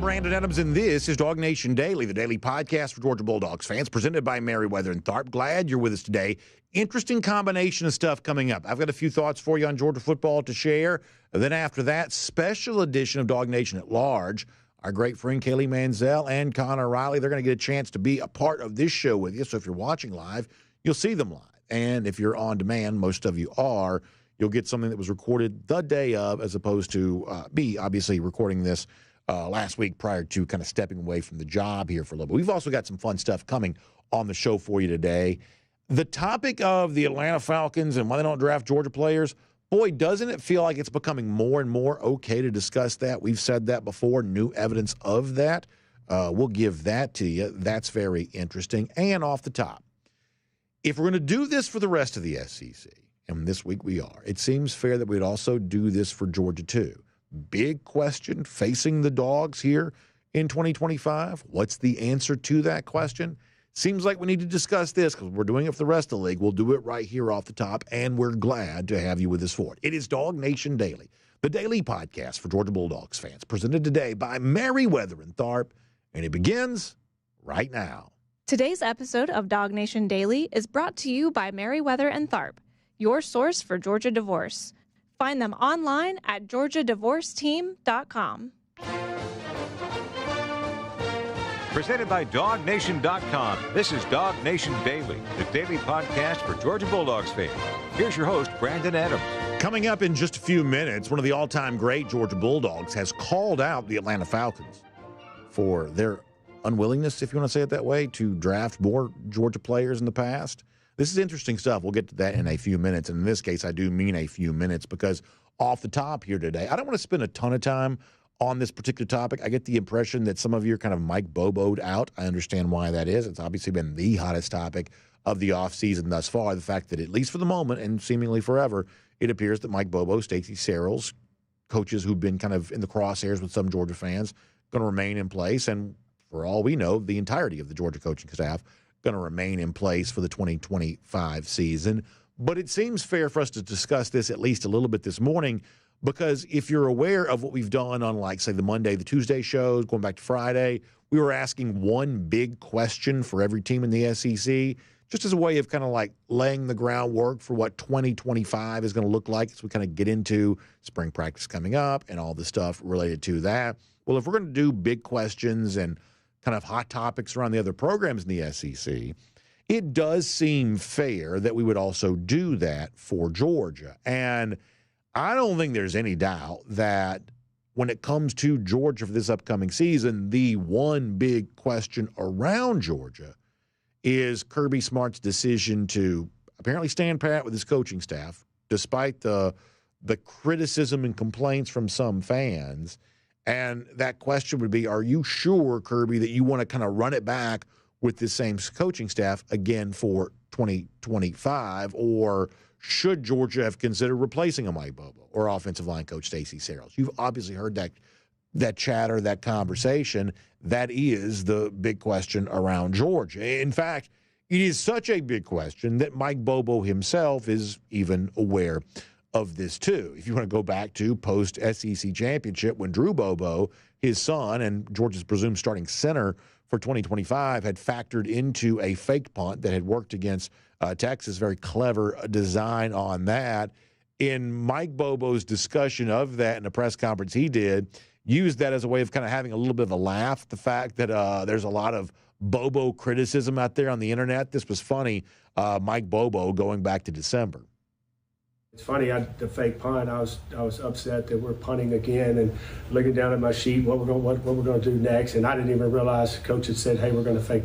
Brandon Adams, and this is DawgNation Daily, the daily podcast for Georgia Bulldogs fans, presented by Merriweather and Tharp. Glad you're with us today. Interesting combination of stuff coming up. I've got a few thoughts for you on Georgia football to share. And then after that, special edition of DawgNation at Large. Our great friend Kaylee Mansell and Connor Riley, they're going to get a chance to be a part of this show with you. So if you're watching live, you'll see them live. And if you're on demand, most of you are, you'll get something that was recorded the day of, as opposed to me, obviously, recording this last week prior to kind of stepping away from the job here for a little bit. We've also got some fun stuff coming on the show for you today. The topic of the Atlanta Falcons and why they don't draft Georgia players, boy, doesn't it feel like it's becoming more and more okay to discuss that? We've said that before, new evidence of that. We'll give that to you. That's very interesting. And off the top, if we're going to do this for the rest of the SEC, and this week we are, it seems fair that we'd also do this for Georgia too. Big question facing the Dogs here in 2025. What's the answer to that question? Seems like we need to discuss this because we're doing it for the rest of the league. We'll do it right here off the top, and we're glad to have you with us for it. It is DawgNation Daily, the daily podcast for Georgia Bulldogs fans, presented today by Merriweather and Tharp, and it begins right now. Today's episode of DawgNation Daily is brought to you by Merriweather and Tharp, your source for Georgia divorce. Find them online at georgiadivorceteam.com. Presented by DawgNation.com. This is DawgNation Daily, the daily podcast for Georgia Bulldogs fans. Here's your host, Brandon Adams. Coming up in just a few minutes, one of the all-time great Georgia Bulldogs has called out the Atlanta Falcons for their unwillingness, if you want to say it that way, to draft more Georgia players in the past. This is interesting stuff. We'll get to that in a few minutes. And in this case, I do mean a few minutes because off the top here today, I don't want to spend a ton of time on this particular topic. I get the impression that some of you are kind of Mike Bobo'd out. I understand why that is. It's obviously been the hottest topic of the offseason thus far. The fact that at least for the moment and seemingly forever, it appears that Mike Bobo, Stacey Searels, coaches who've been kind of in the crosshairs with some Georgia fans, going to remain in place. And for all we know, the entirety of the Georgia coaching staff going to remain in place for the 2025 season. But it seems fair for us to discuss this at least a little bit this morning, because if you're aware of what we've done on, like, say, the Monday, the Tuesday shows, going back to Friday, we were asking one big question for every team in the SEC, just as a way of kind of like laying the groundwork for what 2025 is going to look like as we kind of get into spring practice coming up and all the stuff related to that. Well, if we're going to do big questions and kind of hot topics around the other programs in the SEC, it does seem fair that we would also do that for Georgia. And I don't think there's any doubt that when it comes to Georgia for this upcoming season, the one big question around Georgia is Kirby Smart's decision to apparently stand pat with his coaching staff, despite the criticism and complaints from some fans. And that question would be, are you sure, Kirby, that you want to kind of run it back with this same coaching staff again for 2025? Or should Georgia have considered replacing a Mike Bobo or offensive line coach Stacey Searels? You've obviously heard that chatter, that conversation. That is the big question around Georgia. In fact, it is such a big question that Mike Bobo himself is even aware of this too. If you want to go back to post-SEC championship when Drew Bobo, his son, and Georgia's presumed starting center for 2025 had factored into a fake punt that had worked against Texas. Very clever design on that. In Mike Bobo's discussion of that in a press conference he did, used that as a way of kind of having a little bit of a laugh, the fact that there's a lot of Bobo criticism out there on the internet. This was funny, Mike Bobo going back to December. It's funny, the fake punt, I was upset that we're punting again and looking down at my sheet what we're going to do next, and I didn't even realize the coach had said, hey, we're going to fake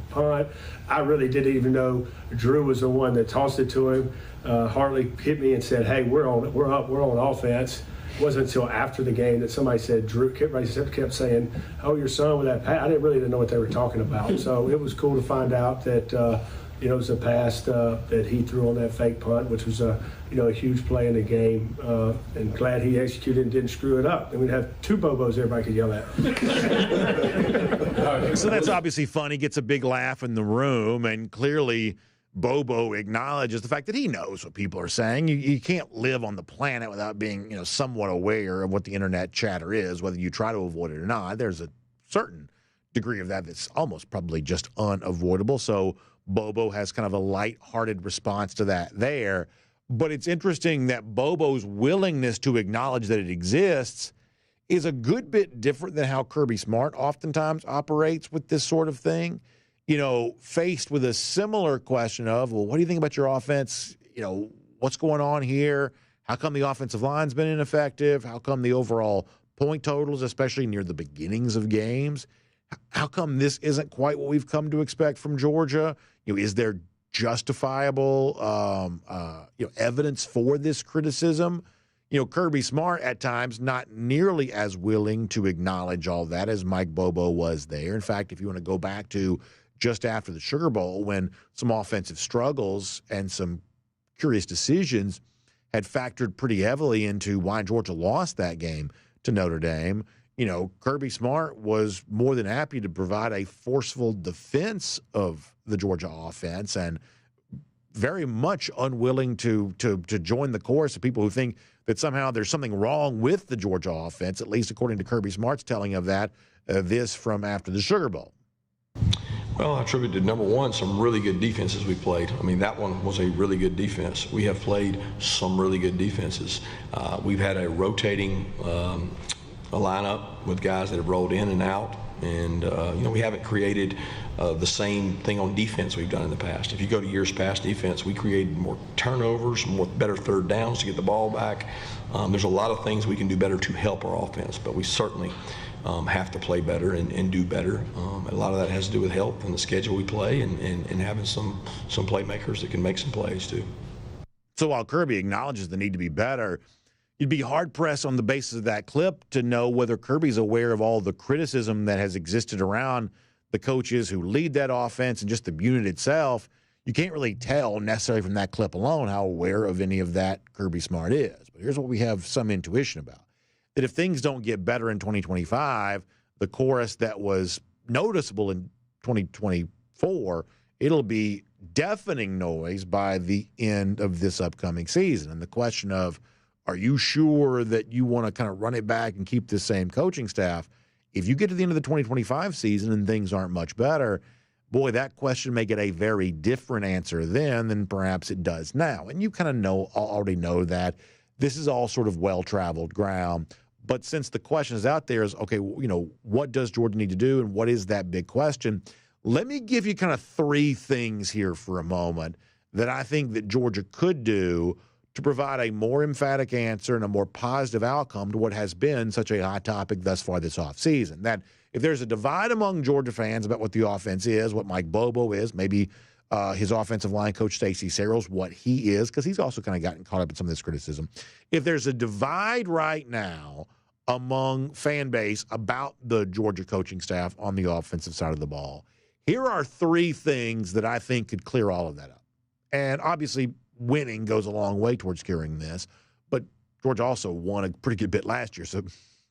punt. I really didn't even know Drew was the one that tossed it to him. Hartley hit me and said, hey, we're on offense. It wasn't until after the game that somebody said, Drew kept saying, oh, your son with that pass. I didn't really know what they were talking about. So it was cool to find out that it was a pass that he threw on that fake punt, which was a huge play in the game, and glad he executed and didn't screw it up. And we'd have two Bobos everybody could yell at. So that's obviously funny, gets a big laugh in the room, and clearly Bobo acknowledges the fact that he knows what people are saying. You can't live on the planet without being, somewhat aware of what the internet chatter is, whether you try to avoid it or not. There's a certain degree of that that's almost probably just unavoidable. So Bobo has kind of a lighthearted response to that there. But it's interesting that Bobo's willingness to acknowledge that it exists is a good bit different than how Kirby Smart oftentimes operates with this sort of thing. Faced with a similar question of, well, what do you think about your offense? What's going on here? How come the offensive line's been ineffective? How come the overall point totals, especially near the beginnings of games, how come this isn't quite what we've come to expect from Georgia? Is there justifiable evidence for this criticism? Kirby Smart at times not nearly as willing to acknowledge all that as Mike Bobo was there. In fact, if you want to go back to just after the Sugar Bowl, when some offensive struggles and some curious decisions had factored pretty heavily into why Georgia lost that game to Notre Dame, Kirby Smart was more than happy to provide a forceful defense of the Georgia offense and very much unwilling to join the chorus of people who think that somehow there's something wrong with the Georgia offense, at least according to Kirby Smart's telling of that, this from after the Sugar Bowl. Well, I attributed, number one, some really good defenses we played. I mean, that one was a really good defense. We have played some really good defenses. We've had a rotating a lineup with guys that have rolled in and out. And, we haven't created the same thing on defense we've done in the past. If you go to years past defense, we created more turnovers, better third downs to get the ball back. There's a lot of things we can do better to help our offense, but we certainly have to play better and do better. A lot of that has to do with health and the schedule we play and having some playmakers that can make some plays too. So while Kirby acknowledges the need to be better, you'd be hard-pressed on the basis of that clip to know whether Kirby's aware of all the criticism that has existed around the coaches who lead that offense and just the unit itself. You can't really tell necessarily from that clip alone how aware of any of that Kirby Smart is. But here's what we have some intuition about. That if things don't get better in 2025, the chorus that was noticeable in 2024, it'll be deafening noise by the end of this upcoming season. And the question of, are you sure that you want to kind of run it back and keep the same coaching staff? If you get to the end of the 2025 season and things aren't much better, boy, that question may get a very different answer then than perhaps it does now. And you kind of already know that this is all sort of well-traveled ground. But since the question is out there is, okay, what does Georgia need to do and what is that big question? Let me give you kind of three things here for a moment that I think that Georgia could do to provide a more emphatic answer and a more positive outcome to what has been such a hot topic thus far this offseason. That if there's a divide among Georgia fans about what the offense is, what Mike Bobo is, maybe his offensive line coach Stacey Searles, what he is, because he's also kind of gotten caught up in some of this criticism. If there's a divide right now among fan base about the Georgia coaching staff on the offensive side of the ball, here are three things that I think could clear all of that up. And obviously, winning goes a long way towards curing this, but Georgia also won a pretty good bit last year, so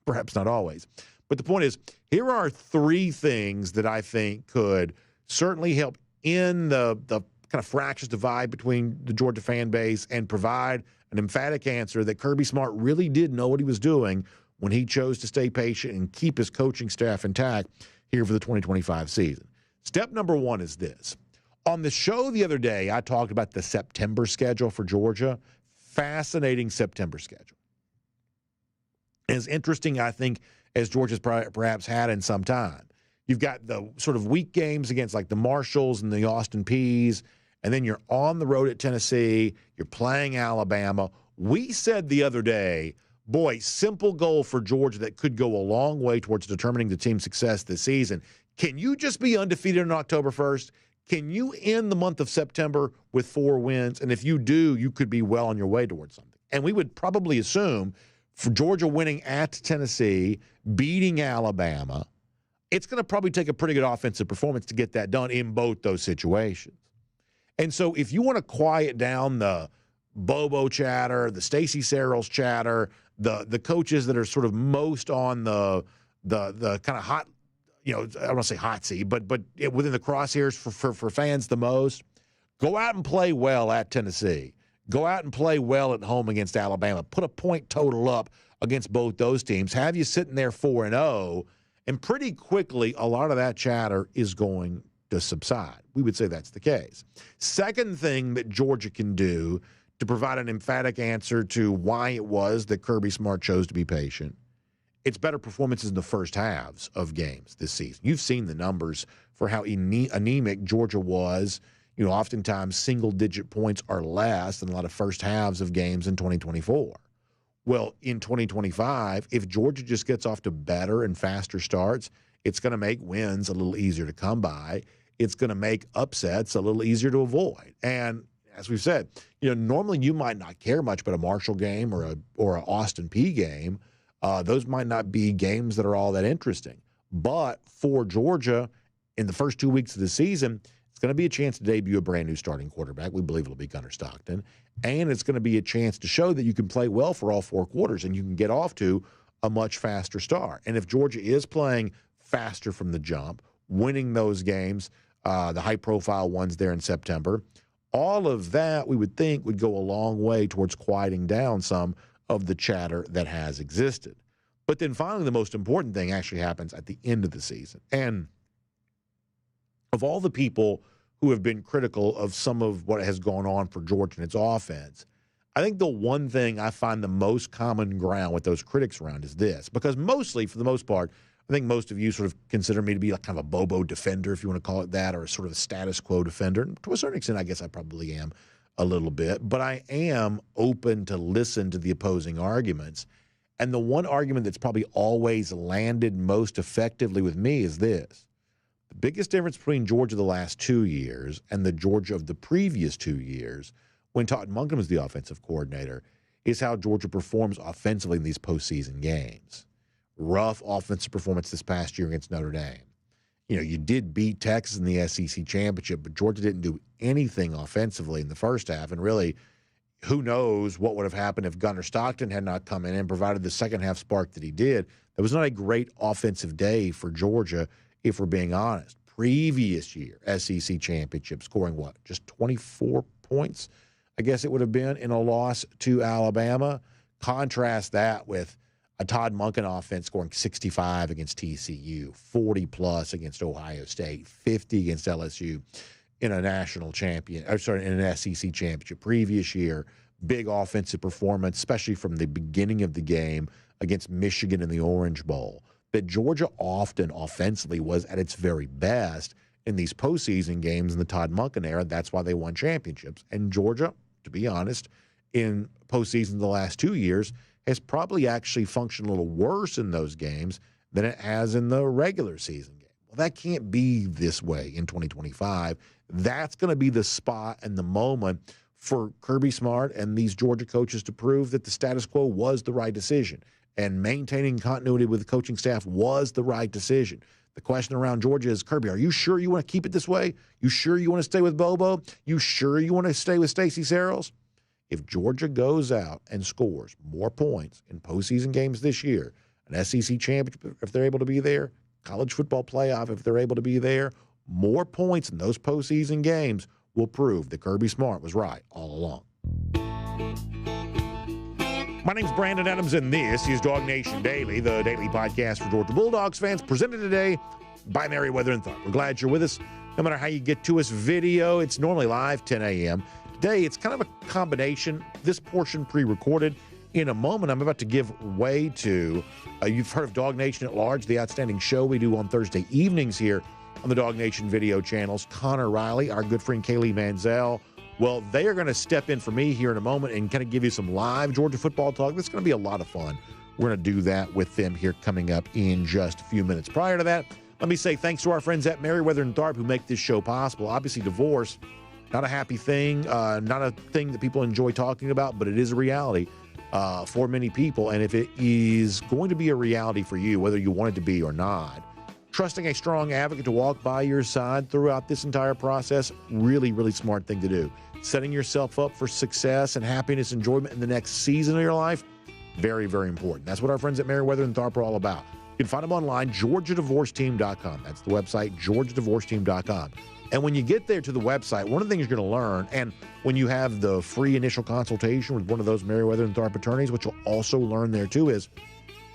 perhaps not always. But the point is, here are three things that I think could certainly help end the kind of fractious divide between the Georgia fan base and provide an emphatic answer that Kirby Smart really did know what he was doing when he chose to stay patient and keep his coaching staff intact here for the 2025 season. Step number one is this. On the show the other day, I talked about the September schedule for Georgia. Fascinating September schedule. As interesting, I think, as Georgia's perhaps had in some time. You've got the sort of weak games against like the Marshalls and the Austin Peas, and then you're on the road at Tennessee. You're playing Alabama. We said the other day, boy, simple goal for Georgia that could go a long way towards determining the team's success this season. Can you just be undefeated on October 1st? Can you end the month of September with 4 wins? And if you do, you could be well on your way towards something. And we would probably assume for Georgia winning at Tennessee, beating Alabama, it's going to probably take a pretty good offensive performance to get that done in both those situations. And so if you want to quiet down the Bobo chatter, the Stacey Searles chatter, the coaches that are sort of most on the kind of hot, I don't want to say hot seat, but within the crosshairs for fans the most, Go out and play well at Tennessee. Go out and play well at home against Alabama. Put a point total up against both those teams. Have you sitting there 4-0, and pretty quickly a lot of that chatter is going to subside. We would say that's the case. Second thing that Georgia can do to provide an emphatic answer to why it was that Kirby Smart chose to be patient, it's better performances in the first halves of games this season. You've seen the numbers for how anemic Georgia was. You know, oftentimes single-digit points or less in a lot of first halves of games in 2024. Well, in 2025, if Georgia just gets off to better and faster starts, it's going to make wins a little easier to come by. It's going to make upsets a little easier to avoid. And as we've said, you know, normally you might not care much about a Marshall game or an Austin Peay game. Those might not be games that are all that interesting. But for Georgia, in the first 2 weeks of the season, it's going to be a chance to debut a brand new starting quarterback. We believe it'll be Gunnar Stockton. And it's going to be a chance to show that you can play well for all 4 quarters and you can get off to a much faster start. And if Georgia is playing faster from the jump, winning those games, the high-profile ones there in September, all of that we would think would go a long way towards quieting down some of the chatter that has existed. But then finally, the most important thing actually happens at the end of the season. And of all the people who have been critical of some of what has gone on for Georgia and its offense, I think the one thing I find the most common ground with those critics around is this. Because mostly, for the most part, I think most of you sort of consider me to be like kind of a Bobo defender, if you want to call it that, or a sort of a status quo defender. And to a certain extent, I guess I probably am a little bit. But I am open to listen to the opposing arguments. And the one argument that's probably always landed most effectively with me is this. The biggest difference between Georgia the last 2 years and the Georgia of the previous 2 years, when Todd Monken was the offensive coordinator, is how Georgia performs offensively in these postseason games. Rough offensive performance this past year against Notre Dame. You know, you did beat Texas in the SEC championship, but Georgia didn't do anything offensively in the first half. And really, who knows what would have happened if Gunnar Stockton had not come in and provided the second half spark that he did. That was not a great offensive day for Georgia, if we're being honest. Previous year, SEC championship, scoring what? Just 24 points, I guess it would have been, in a loss to Alabama. Contrast that with a Todd Monken offense scoring 65 against TCU, 40-plus against Ohio State, 50 against LSU in a national champion, in an SEC championship. Previous year, big offensive performance, especially from the beginning of the game against Michigan in the Orange Bowl. That Georgia often offensively was at its very best in these postseason games in the Todd Monken era. That's why they won championships. And Georgia, to be honest, in postseason the last 2 years, has probably actually functioned a little worse in those games than it has in the regular season game. Well, that can't be this way in 2025. That's going to be the spot and the moment for Kirby Smart and these Georgia coaches to prove that the status quo was the right decision and maintaining continuity with the coaching staff was the right decision. The question around Georgia is, Kirby, are you sure you want to keep it this way? You sure you want to stay with Bobo? You sure you want to stay with Stacey Searels? If Georgia goes out and scores more points in postseason games this year, an SEC championship if they're able to be there, college football playoff if they're able to be there, more points in those postseason games will prove that Kirby Smart was right all along. My name's Brandon Adams, and this is DawgNation Daily, the daily podcast for Georgia Bulldogs fans, presented today by Merriweather and Thorpe. We're glad you're with us. No matter how you get to us, video, it's normally live 10 a.m. Today, it's kind of a combination. This portion pre-recorded. In a moment, I'm about to give way to, you've heard of DawgNation at Large, the outstanding show we do on Thursday evenings here on the DawgNation video channels. Connor Riley, our good friend Kaylee Mansell. Well, they are going to step in for me here in a moment and kind of give you some live Georgia football talk. That's going to be a lot of fun. We're going to do that with them here coming up in just a few minutes. Prior to that, let me say thanks to our friends at Merriweather and Thorpe who make this show possible. Obviously, divorce, not a happy thing, not a thing that people enjoy talking about, but it is a reality for many people. And if it is going to be a reality for you, whether you want it to be or not, trusting a strong advocate to walk by your side throughout this entire process, really, really smart thing to do. Setting yourself up for success and happiness, enjoyment in the next season of your life, very, very important. That's what our friends at Merriweather and Thorpe are all about. You can find them online, GeorgiaDivorceTeam.com. That's the website, GeorgiaDivorceTeam.com. And when you get there to the website, one of the things you're going to learn, and when you have the free initial consultation with one of those Merriweather and Tharp attorneys, what you'll also learn there too is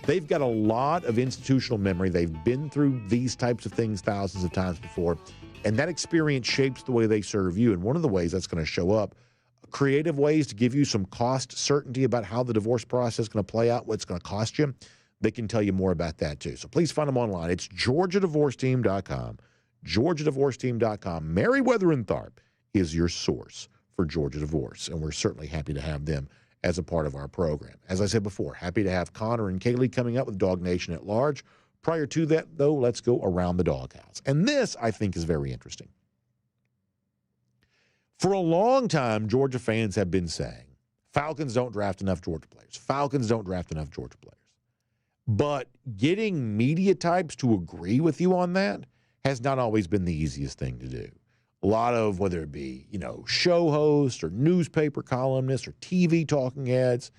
they've got a lot of institutional memory. They've been through these types of things thousands of times before, and that experience shapes the way they serve you. And one of the ways that's going to show up, creative ways to give you some cost certainty about how the divorce process is going to play out, what it's going to cost you. They can tell you more about that too. So please find them online. It's GeorgiaDivorceTeam.com. GeorgiaDivorceTeam.com. Merriweather and Tharp is your source for Georgia divorce, and we're certainly happy to have them as a part of our program. As I said before, happy to have Connor and Kaylee coming up with Dog Nation at Large. Prior to that, though, let's go around the doghouse. And this, I think, is very interesting. For a long time, Georgia fans have been saying, Falcons don't draft enough Georgia players. Falcons don't draft enough Georgia players. But getting media types to agree with you on that has not always been the easiest thing to do. A lot of, whether it be, show hosts or newspaper columnists or TV talking heads,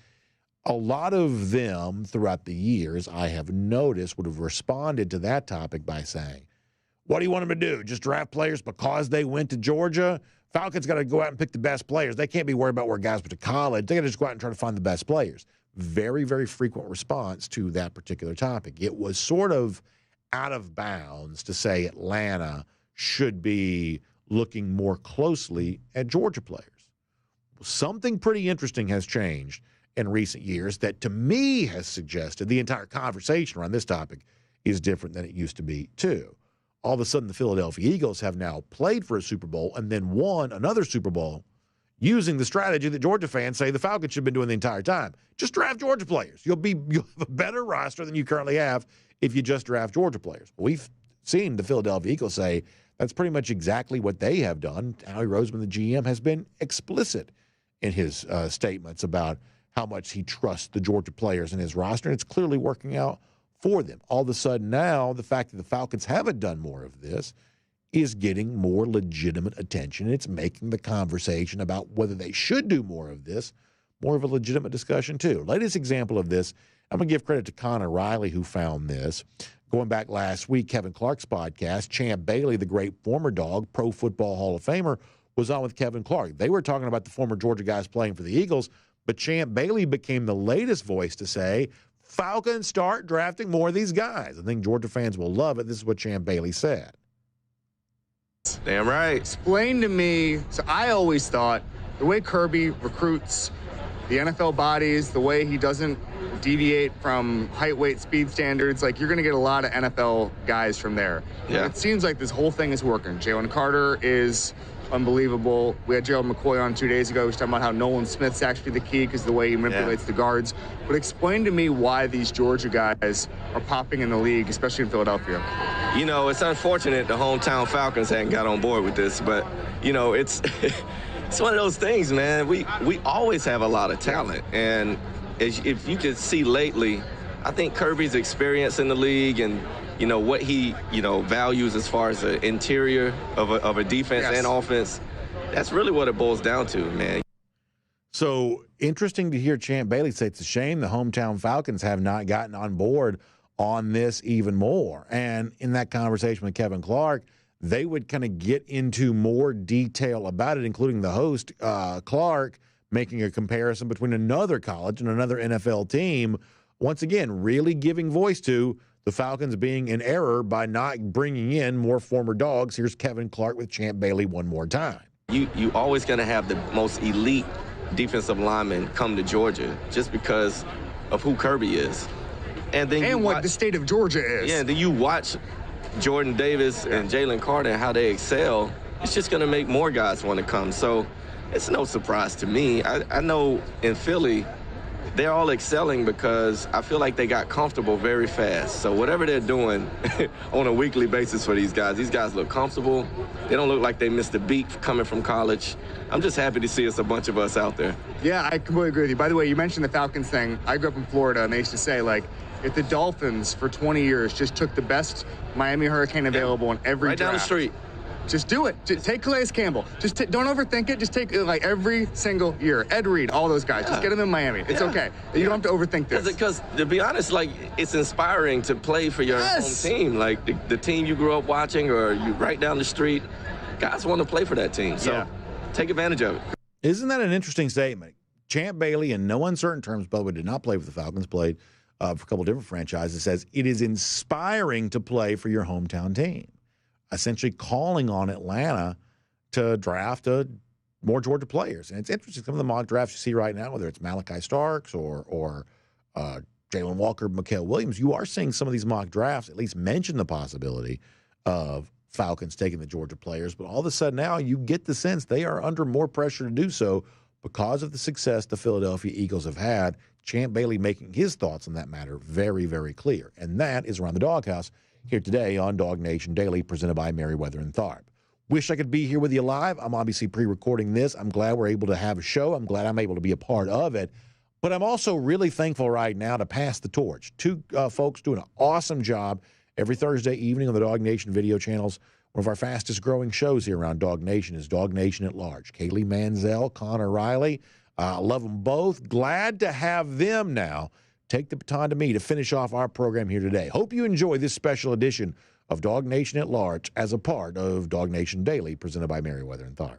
a lot of them throughout the years, I have noticed, would have responded to that topic by saying, what do you want them to do? Just draft players because they went to Georgia? Falcons got to go out and pick the best players. They can't be worried about where guys went to college. They got to just go out and try to find the best players. Very, very frequent response to that particular topic. It was sort of out of bounds to say Atlanta should be looking more closely at Georgia players. Something pretty interesting has changed in recent years that to me has suggested the entire conversation around this topic is different than it used to be too. All of a sudden the Philadelphia Eagles have now played for a Super Bowl and then won another Super Bowl using the strategy that Georgia fans say the Falcons should have been doing the entire time. Just draft Georgia players. You'll have a better roster than you currently have if you just draft Georgia players. We've seen the Philadelphia Eagles say that's pretty much exactly what they have done. Howie Roseman, the GM, has been explicit in his statements about how much he trusts the Georgia players in his roster, and it's clearly working out for them. All of a sudden now, the fact that the Falcons haven't done more of this is getting more legitimate attention. It's making the conversation about whether they should do more of this more of a legitimate discussion too. Latest example of this, I'm going to give credit to Connor Riley who found this. Going back last week, Kevin Clark's podcast, Champ Bailey, the great former Dawg, Pro Football Hall of Famer, was on with Kevin Clark. They were talking about the former Georgia guys playing for the Eagles, but Champ Bailey became the latest voice to say, Falcons start drafting more of these guys. I think Georgia fans will love it. This is what Champ Bailey said. Damn right. Explain to me, so I always thought the way Kirby recruits the NFL bodies, the way he doesn't deviate from height, weight, speed standards, like you're going to get a lot of NFL guys from there. Yeah. It seems like this whole thing is working. Jalen Carter is unbelievable. We had Gerald McCoy on 2 days ago. He was talking about how Nolan Smith's actually the key because the way he manipulates the guards. But explain to me why these Georgia guys are popping in the league, especially in Philadelphia. You know, it's unfortunate the hometown Falcons hadn't got on board with this, but, you know, it's it's one of those things, man. We always have a lot of talent. And if you could see lately, I think Kirby's experience in the league and, you know, what he, you know, values as far as the interior of a defense and offense, that's really what it boils down to, man. So interesting to hear Champ Bailey say it's a shame the hometown Falcons have not gotten on board on this even more. And in that conversation with Kevin Clark, they would kind of get into more detail about it, including the host, Clark, making a comparison between another college and another NFL team. Once again, really giving voice to the Falcons being in error by not bringing in more former Dogs. Here's Kevin Clark with Champ Bailey one more time. You always going to have the most elite defensive linemen come to Georgia just because of who Kirby is. And what the state of Georgia is. Yeah, then you watch Jordan Davis and Jalen Carter and how they excel. It's just going to make more guys want to come. So it's no surprise to me. I know in Philly, they're all excelling because I feel like they got comfortable very fast. So whatever they're doing on a weekly basis for these guys look comfortable. They don't look like they missed a beat coming from college. I'm just happy to see us, a bunch of us out there. Yeah, I completely agree with you. By the way, you mentioned the Falcons thing. I grew up in Florida, and they used to say, like, if the Dolphins for 20 years just took the best Miami Hurricane available in every right draft. Down the street. Just do it. Just take Calais Campbell. Just don't overthink it. Just take it like every single year. Ed Reed, all those guys. Just get them in Miami. It's okay. You don't have to overthink this. Because to be honest, like, it's inspiring to play for your home team. Like the team you grew up watching or you right down the street. Guys want to play for that team. So take advantage of it. Isn't that an interesting statement? Champ Bailey, in no uncertain terms, Bobo did not play for the Falcons, played for a couple of different franchises, says it is inspiring to play for your hometown team, essentially calling on Atlanta to draft more Georgia players. And it's interesting, some of the mock drafts you see right now, whether it's Malachi Starks or Jalen Walker, Mikael Williams, you are seeing some of these mock drafts at least mention the possibility of Falcons taking the Georgia players. But all of a sudden now you get the sense they are under more pressure to do so because of the success the Philadelphia Eagles have had. Champ Bailey making his thoughts on that matter very, very clear. And that is Around the Doghouse here today on DawgNation Daily, presented by Merriweather and Tharp. Wish I could be here with you live. I'm obviously pre-recording this. I'm glad we're able to have a show. I'm glad I'm able to be a part of it. But I'm also really thankful right now to pass the torch. Two folks doing an awesome job every Thursday evening on the DawgNation video channels. One of our fastest growing shows here around DawgNation is DawgNation at Large. Kaylee, Mansell, Connor Riley. Love them both. Glad to have them now take the baton to me to finish off our program here today. Hope you enjoy this special edition of DawgNation at Large as a part of DawgNation Daily, presented by Merriweather and Tharp.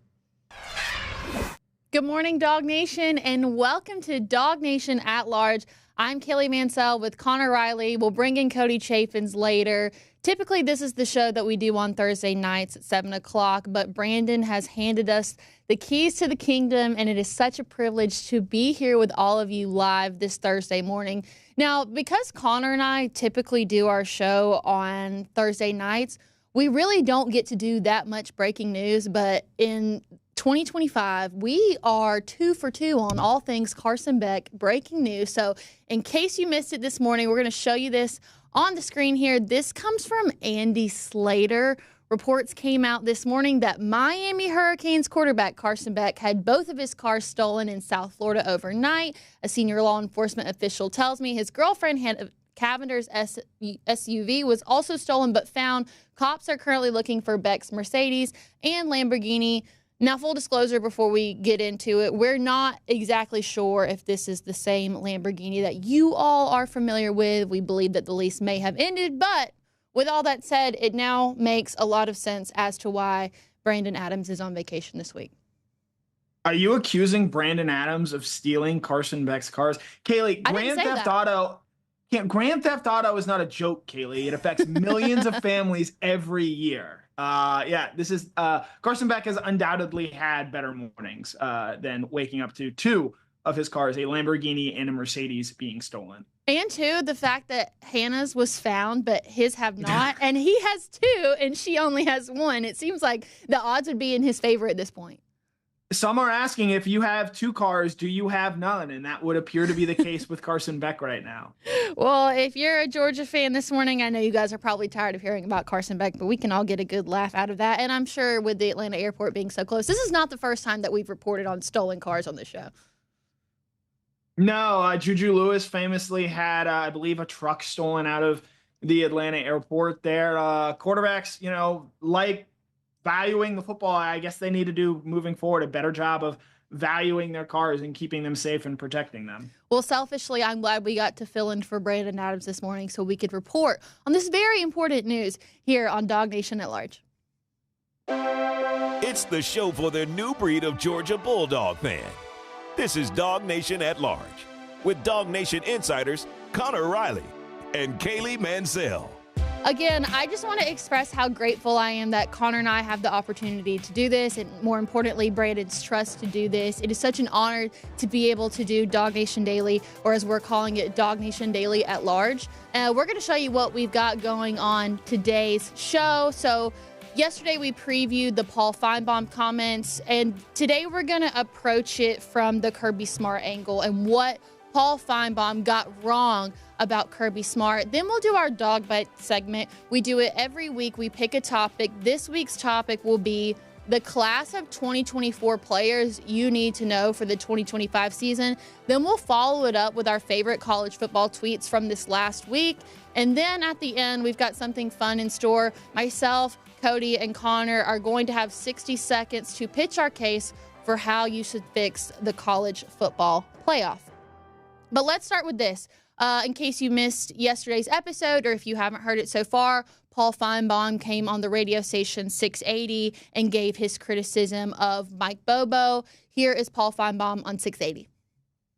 Good morning, DawgNation, and welcome to DawgNation at Large. I'm Kaylee Mansell with Connor Riley. We'll bring in Cody Chaffins later. Typically, this is the show that we do on Thursday nights at 7 o'clock, but Brandon has handed us the keys to the kingdom, and it is such a privilege to be here with all of you live this Thursday morning. Now, because Connor and I typically do our show on Thursday nights, we really don't get to do that much breaking news, but in 2025, we are 2 for 2 on all things Carson Beck breaking news. So in case you missed it this morning, we're going to show you this on the screen here. This comes from Andy Slater. Reports came out this morning that Miami Hurricanes quarterback Carson Beck had both of his cars stolen in South Florida overnight. A senior law enforcement official tells me his girlfriend had Cavender's SUV was also stolen but found. Cops are currently looking for Beck's Mercedes and Lamborghini. Now, full disclosure before we get into it, we're not exactly sure if this is the same Lamborghini that you all are familiar with. We believe that the lease may have ended, but with all that said, it now makes a lot of sense as to why Brandon Adams is on vacation this week. Are you accusing Brandon Adams of stealing Carson Beck's cars? Kaylee, Grand Theft Auto is not a joke, Kaylee. It affects millions of families every year. This is Carson Beck has undoubtedly had better mornings than waking up to two of his cars, a Lamborghini and a Mercedes, being stolen. And two, the fact that Hannah's was found, but his have not, and he has two, and she only has one. It seems like the odds would be in his favor at this point. Some are asking, if you have two cars, do you have none? And that would appear to be the case with Carson Beck right now. Well, if you're a Georgia fan this morning, I know you guys are probably tired of hearing about Carson Beck, but we can all get a good laugh out of that. And I'm sure with the Atlanta airport being so close, this is not the first time that we've reported on stolen cars on this show. No, Juju Lewis famously had, I believe, a truck stolen out of the Atlanta airport there. Quarterbacks, like valuing the football, I guess they need to do moving forward a better job of valuing their cars and keeping them safe and protecting them. Well, selfishly, I'm glad we got to fill in for Brandon Adams this morning so we could report on this very important news here on DawgNation at Large. It's the show for the new breed of Georgia Bulldog fan. This is DawgNation at Large with DawgNation insiders Connor Riley and Kaylee Mansell. Again, I just want to express how grateful I am that Connor and I have the opportunity to do this, and more importantly, Brandon's trust to do this. It is such an honor to be able to do DawgNation Daily, or as we're calling it, DawgNation Daily at Large. We're going to show you what we've got going on today's show. So yesterday we previewed the Paul Finebaum comments, and today we're going to approach it from the Kirby Smart angle and what Paul Finebaum got wrong about Kirby Smart. Then we'll do our dog bite segment. We do it every week. We pick a topic. This week's topic will be the class of 2024 players you need to know for the 2025 season. Then we'll follow it up with our favorite college football tweets from this last week. And then at the end, we've got something fun in store. Myself, Cody, and Connor are going to have 60 seconds to pitch our case for how you should fix the college football playoff. But let's start with this. In case you missed yesterday's episode, or if you haven't heard it so far, Paul Finebaum came on the radio station 680 and gave his criticism of Mike Bobo. Here is Paul Finebaum on 680.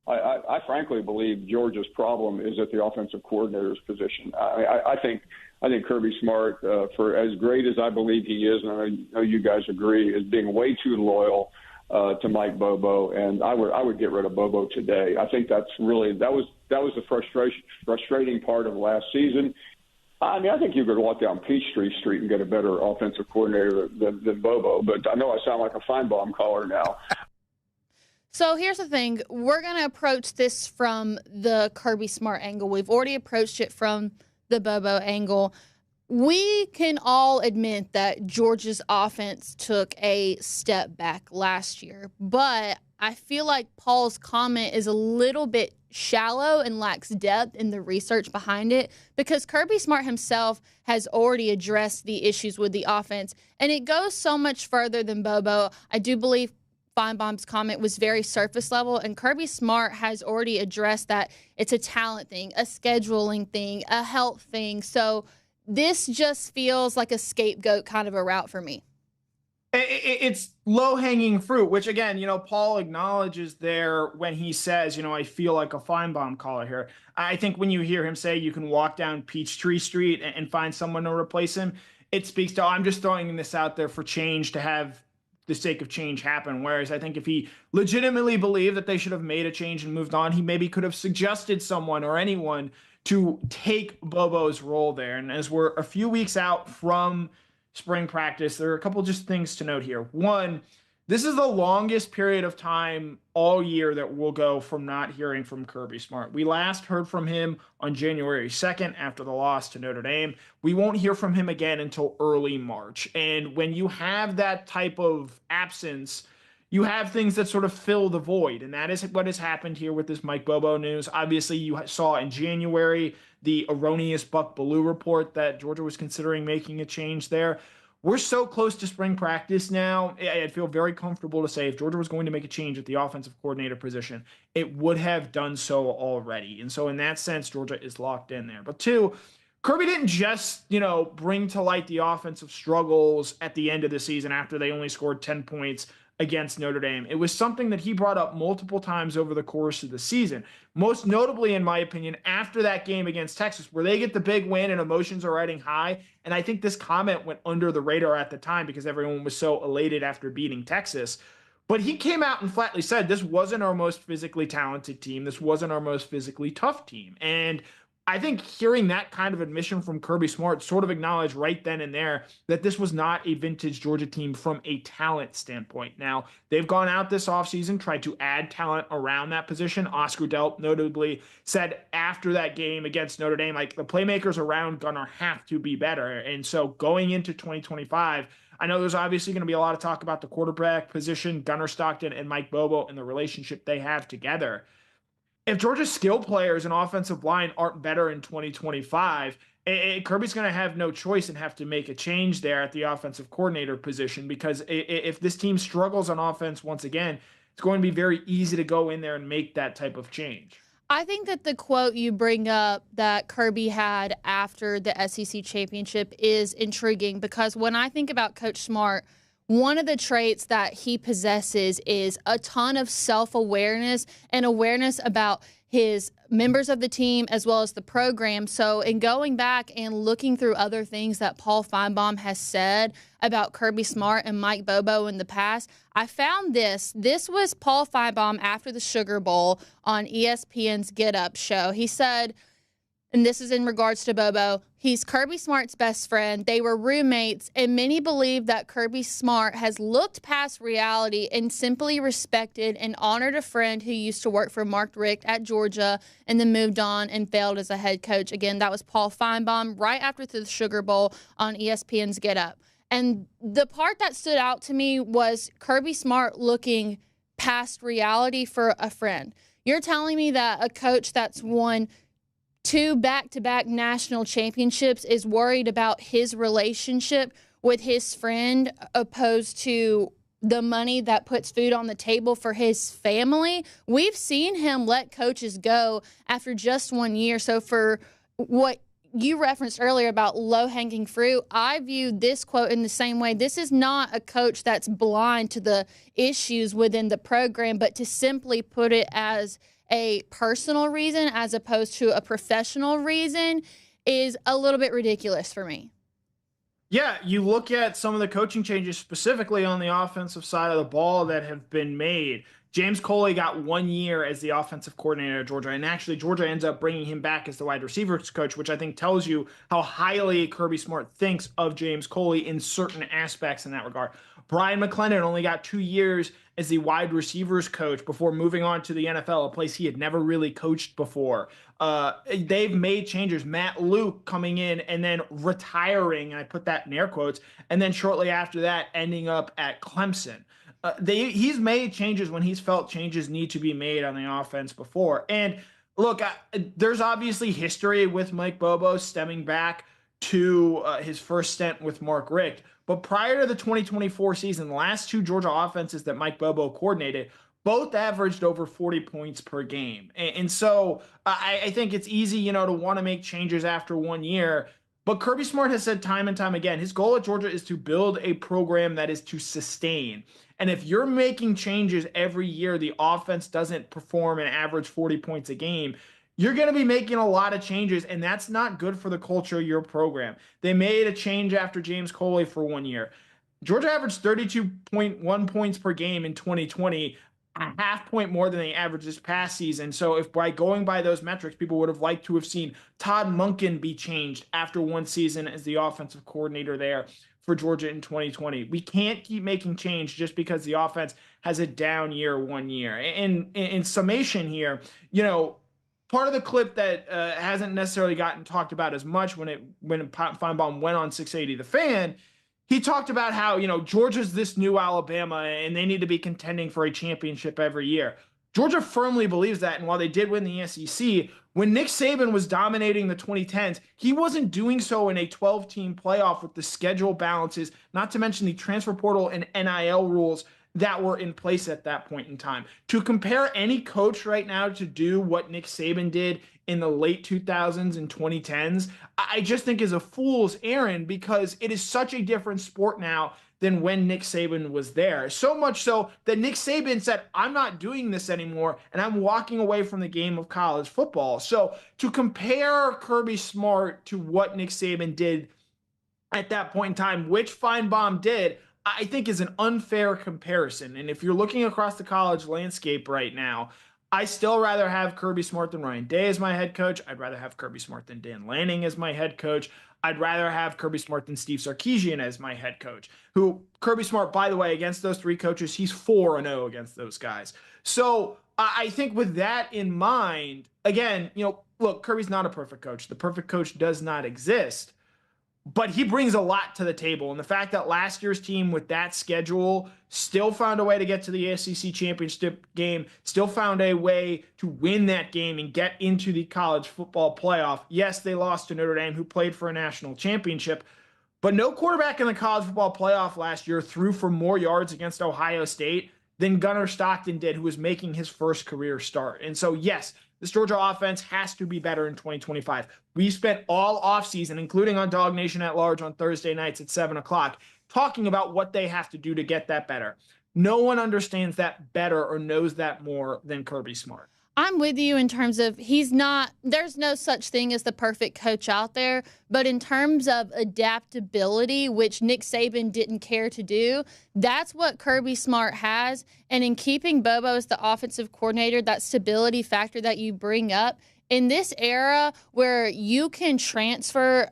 I frankly believe Georgia's problem is at the offensive coordinator's position. I think Kirby Smart, for as great as I believe he is, and I know you guys agree, is being way too loyal to Mike Bobo, and I would get rid of Bobo today. I think that's really that was the frustrating part of last season. I mean, I think you could walk down Peachtree Street and get a better offensive coordinator than Bobo, but I know I sound like a Finebaum caller now. So here's the thing. We're going to approach this from the Kirby Smart angle. We've already approached it from the Bobo angle. We can all admit that Georgia's offense took a step back last year, but I feel like Paul's comment is a little bit shallow and lacks depth in the research behind it, because Kirby Smart himself has already addressed the issues with the offense, and it goes so much further than Bobo. I do believe Finebaum's comment was very surface level, and Kirby Smart has already addressed that it's a talent thing, a scheduling thing, a health thing. So this just feels like a scapegoat kind of a route for me. It's low-hanging fruit, which, again, Paul acknowledges there when he says, I feel like a Finebaum caller here. I think when you hear him say you can walk down Peachtree Street and find someone to replace him, it speaks to, I'm just throwing this out there for change to have the sake of change happen. Whereas I think if he legitimately believed that they should have made a change and moved on, he maybe could have suggested someone or anyone to take Bobo's role there. And as we're a few weeks out from spring practice, there are a couple just things to note here. One, this is the longest period of time all year that we'll go from not hearing from Kirby Smart. We last heard from him on January 2nd after the loss to Notre Dame. We won't hear from him again until early March. And when you have that type of absence, you have things that sort of fill the void. And that is what has happened here with this Mike Bobo news. Obviously, you saw in January the erroneous Buck Bellew report that Georgia was considering making a change there. We're so close to spring practice now, I'd feel very comfortable to say if Georgia was going to make a change at the offensive coordinator position, it would have done so already. And so in that sense, Georgia is locked in there. But two, Kirby didn't just, bring to light the offensive struggles at the end of the season after they only scored 10 points against Notre Dame. It was something that he brought up multiple times over the course of the season. Most notably, in my opinion, after that game against Texas, where they get the big win and emotions are riding high. And I think this comment went under the radar at the time because everyone was so elated after beating Texas. But he came out and flatly said, this wasn't our most physically talented team. This wasn't our most physically tough team. And I think hearing that kind of admission from Kirby Smart sort of acknowledged right then and there that this was not a vintage Georgia team from a talent standpoint. Now, they've gone out this offseason, tried to add talent around that position. Oscar Delp notably said after that game against Notre Dame, like, the playmakers around Gunnar have to be better. And so going into 2025, I know there's obviously going to be a lot of talk about the quarterback position, Gunnar Stockton and Mike Bobo, and the relationship they have together. If Georgia's skill players and offensive line aren't better in 2025, Kirby's going to have no choice and have to make a change there at the offensive coordinator position, because if this team struggles on offense once again, it's going to be very easy to go in there and make that type of change. I think that the quote you bring up that Kirby had after the SEC championship is intriguing, because when I think about Coach Smart, one of the traits that he possesses is a ton of self-awareness and awareness about his members of the team as well as the program. So in going back and looking through other things that Paul Finebaum has said about Kirby Smart and Mike Bobo in the past, I found this. This was Paul Finebaum after the Sugar Bowl on ESPN's Get Up show. He said, and this is in regards to Bobo, he's Kirby Smart's best friend. They were roommates, and many believe that Kirby Smart has looked past reality and simply respected and honored a friend who used to work for Mark Richt at Georgia and then moved on and failed as a head coach. Again, that was Paul Finebaum right after the Sugar Bowl on ESPN's Get Up. And the part that stood out to me was Kirby Smart looking past reality for a friend. You're telling me that a coach that's won 2 back-to-back national championships is worried about his relationship with his friend opposed to the money that puts food on the table for his family? We've seen him let coaches go after just 1 year. So for what you referenced earlier about low-hanging fruit, I view this quote in the same way. This is not a coach that's blind to the issues within the program, but to simply put it as a personal reason as opposed to a professional reason is a little bit ridiculous for me. Yeah, you look at some of the coaching changes specifically on the offensive side of the ball that have been made. James Coley got 1 year as the offensive coordinator at Georgia, and actually Georgia ends up bringing him back as the wide receivers coach, which I think tells you how highly Kirby Smart thinks of James Coley in certain aspects in that regard. Brian McClendon only got 2 years as the wide receivers coach before moving on to the NFL, a place he had never really coached before. They've made changes. Matt Luke coming in and then retiring, and I put that in air quotes, and then shortly after that ending up at Clemson. He's made changes when he's felt changes need to be made on the offense before. And look, there's obviously history with Mike Bobo stemming back to his first stint with Mark Richt. But prior to the 2024 season, the last 2 Georgia offenses that Mike Bobo coordinated both averaged over 40 points per game. And so I think it's easy, to want to make changes after 1 year. But Kirby Smart has said time and time again, his goal at Georgia is to build a program that is to sustain. And if you're making changes every year, the offense doesn't perform and average 40 points a game, you're going to be making a lot of changes, and that's not good for the culture of your program. They made a change after James Coley for 1 year. Georgia averaged 32.1 points per game in 2020, a half point more than they averaged this past season. So if by going by those metrics, people would have liked to have seen Todd Monken be changed after 1 season as the offensive coordinator there for Georgia in 2020. We can't keep making change just because the offense has a down year 1 year. And in summation here, part of the clip that hasn't necessarily gotten talked about as much when Finebaum went on 680 The Fan, he talked about how, Georgia's this new Alabama and they need to be contending for a championship every year. Georgia firmly believes that, and while they did win the SEC, when Nick Saban was dominating the 2010s, he wasn't doing so in a 12-team playoff with the schedule balances, not to mention the transfer portal and NIL rules that were in place at that point in time. To compare any coach right now to do what Nick Saban did in the late 2000s and 2010s, I just think is a fool's errand, because it is such a different sport now than when Nick Saban was there. So much so that Nick Saban said, I'm not doing this anymore, and I'm walking away from the game of college football. So to compare Kirby Smart to what Nick Saban did at that point in time, which Finebaum did, I think is an unfair comparison. And if you're looking across the college landscape right now, I still rather have Kirby Smart than Ryan Day as my head coach. I'd rather have Kirby Smart than Dan Lanning as my head coach. I'd rather have Kirby Smart than Steve Sarkisian as my head coach, who Kirby Smart, by the way, against those 3 coaches, he's 4-0 against those guys. So I think with that in mind, again, look, Kirby's not a perfect coach. The perfect coach does not exist. But he brings a lot to the table. And the fact that last year's team with that schedule still found a way to get to the SEC championship game, still found a way to win that game and get into the college football playoff. Yes, they lost to Notre Dame, who played for a national championship, but no quarterback in the college football playoff last year threw for more yards against Ohio State than Gunnar Stockton did, who was making his first career start. And so, yes, this Georgia offense has to be better in 2025. We spent all offseason, including on DawgNation at Large on Thursday nights at 7 o'clock, talking about what they have to do to get that better. No one understands that better or knows that more than Kirby Smart. I'm with you in terms of there's no such thing as the perfect coach out there, but in terms of adaptability, which Nick Saban didn't care to do, that's what Kirby Smart has. And in keeping Bobo as the offensive coordinator, that stability factor that you bring up, in this era where you can transfer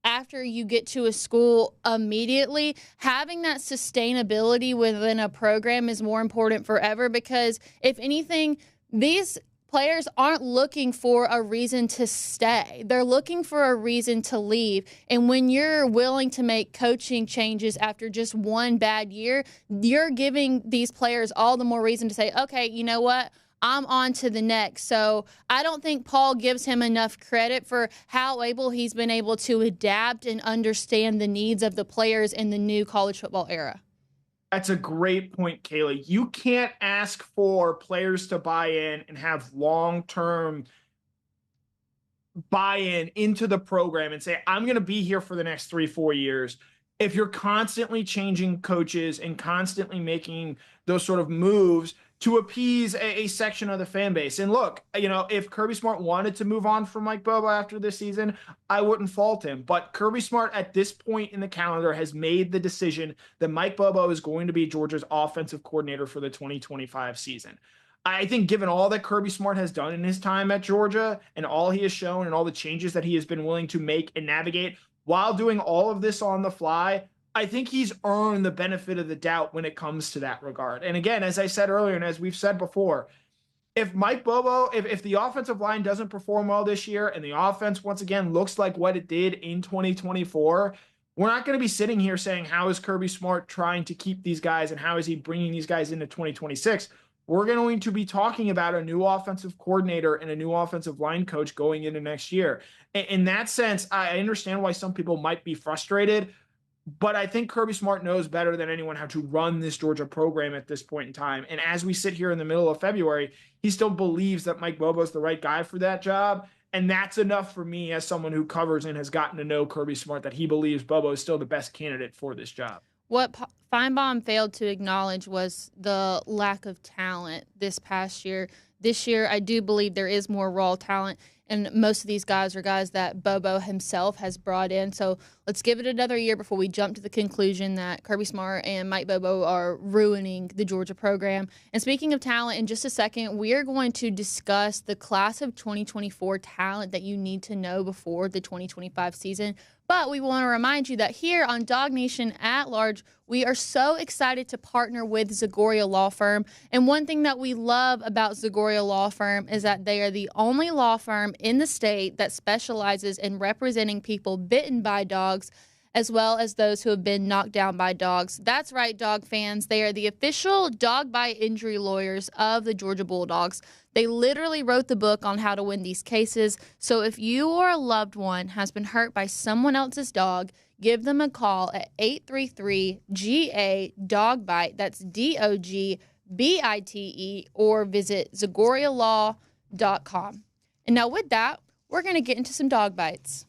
after you get to a school immediately, having that sustainability within a program is more important forever, because if anything, these players aren't looking for a reason to stay. They're looking for a reason to leave. And when you're willing to make coaching changes after just one bad year, you're giving these players all the more reason to say, okay, you know what? I'm on to the next. So I don't think Paul gives him enough credit for how he's been able to adapt and understand the needs of the players in the new college football era. That's a great point, Kaylee. You can't ask for players to buy in and have long-term buy-in into the program and say, I'm going to be here for the next 3-4 years. If you're constantly changing coaches and constantly making those sort of moves to appease a section of the fan base. And look, if Kirby Smart wanted to move on from Mike Bobo after this season, I wouldn't fault him. But Kirby Smart at this point in the calendar has made the decision that Mike Bobo is going to be Georgia's offensive coordinator for the 2025 season. I think given all that Kirby Smart has done in his time at Georgia and all he has shown and all the changes that he has been willing to make and navigate while doing all of this on the fly, I think he's earned the benefit of the doubt when it comes to that regard. And again, as I said earlier, and as we've said before, if Mike Bobo, if the offensive line doesn't perform well this year and the offense once again looks like what it did in 2024, we're not going to be sitting here saying, how is Kirby Smart trying to keep these guys and how is he bringing these guys into 2026? We're going to be talking about a new offensive coordinator and a new offensive line coach going into next year. In that sense, I understand why some people might be frustrated, but I think Kirby Smart knows better than anyone how to run this Georgia program at this point in time. And as we sit here in the middle of February, he still believes that Mike Bobo is the right guy for that job. And that's enough for me as someone who covers and has gotten to know Kirby Smart that he believes Bobo is still the best candidate for this job. What Finebaum failed to acknowledge was the lack of talent this past year. This year, I do believe there is more raw talent, and most of these guys are guys that Bobo himself has brought in. So let's give it another year before we jump to the conclusion that Kirby Smart and Mike Bobo are ruining the Georgia program. And speaking of talent, in just a second, we are going to discuss the class of 2024 talent that you need to know before the 2025 season. But we want to remind you that here on DawgNation at Large, we are so excited to partner with Zagoria Law Firm. And one thing that we love about Zagoria Law Firm is that they are the only law firm in the state that specializes in representing people bitten by dogs, as well as those who have been knocked down by dogs. That's right, dog fans. They are the official dog bite injury lawyers of the Georgia Bulldogs. They literally wrote the book on how to win these cases. So if you or a loved one has been hurt by someone else's dog, give them a call at 833-GA-DOG-BITE. That's DOGBITE, or visit ZagoriaLaw.com. And now with that, we're going to get into some dog bites.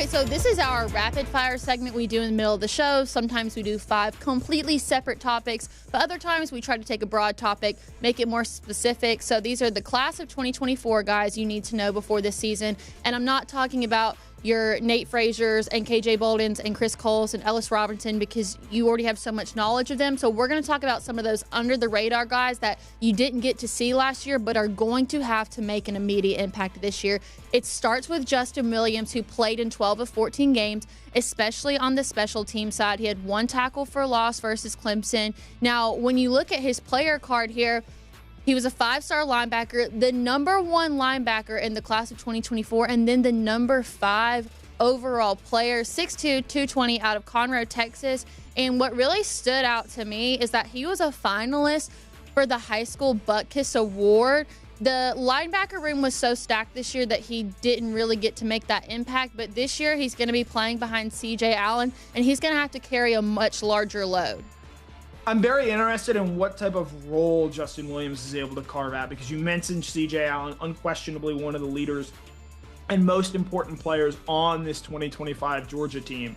So this is our rapid fire segment we do in the middle of the show. Sometimes we do 5 completely separate topics, but other times we try to take a broad topic, make it more specific. So these are the class of 2024 guys you need to know before this season. And I'm not talking about your Nate Frazier's and KJ Bolden's and Chris Cole's and Ellis Robinson, because you already have so much knowledge of them. So we're going to talk about some of those under the radar guys that you didn't get to see last year, but are going to have to make an immediate impact this year. It starts with Justin Williams, who played in 12 of 14 games, especially on the special team side. He had 1 tackle for loss versus Clemson. Now, when you look at his player card here, he was a 5-star linebacker, the number 1 linebacker in the class of 2024, and then the number 5 overall player, 6'2", 220 out of Conroe, Texas. And what really stood out to me is that he was a finalist for the High School Butkus Award. The linebacker room was so stacked this year that he didn't really get to make that impact, but this year he's going to be playing behind C.J. Allen, and he's going to have to carry a much larger load. I'm very interested in what type of role Justin Williams is able to carve out, because you mentioned C.J. Allen, unquestionably one of the leaders and most important players on this 2025 Georgia team.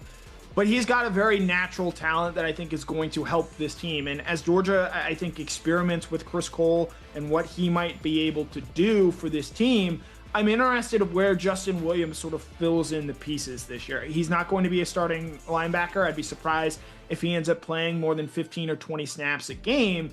But he's got a very natural talent that I think is going to help this team. And as Georgia, I think, experiments with Chris Cole and what he might be able to do for this team, I'm interested in where Justin Williams sort of fills in the pieces this year. He's not going to be a starting linebacker. I'd be surprised if he ends up playing more than 15 or 20 snaps a game.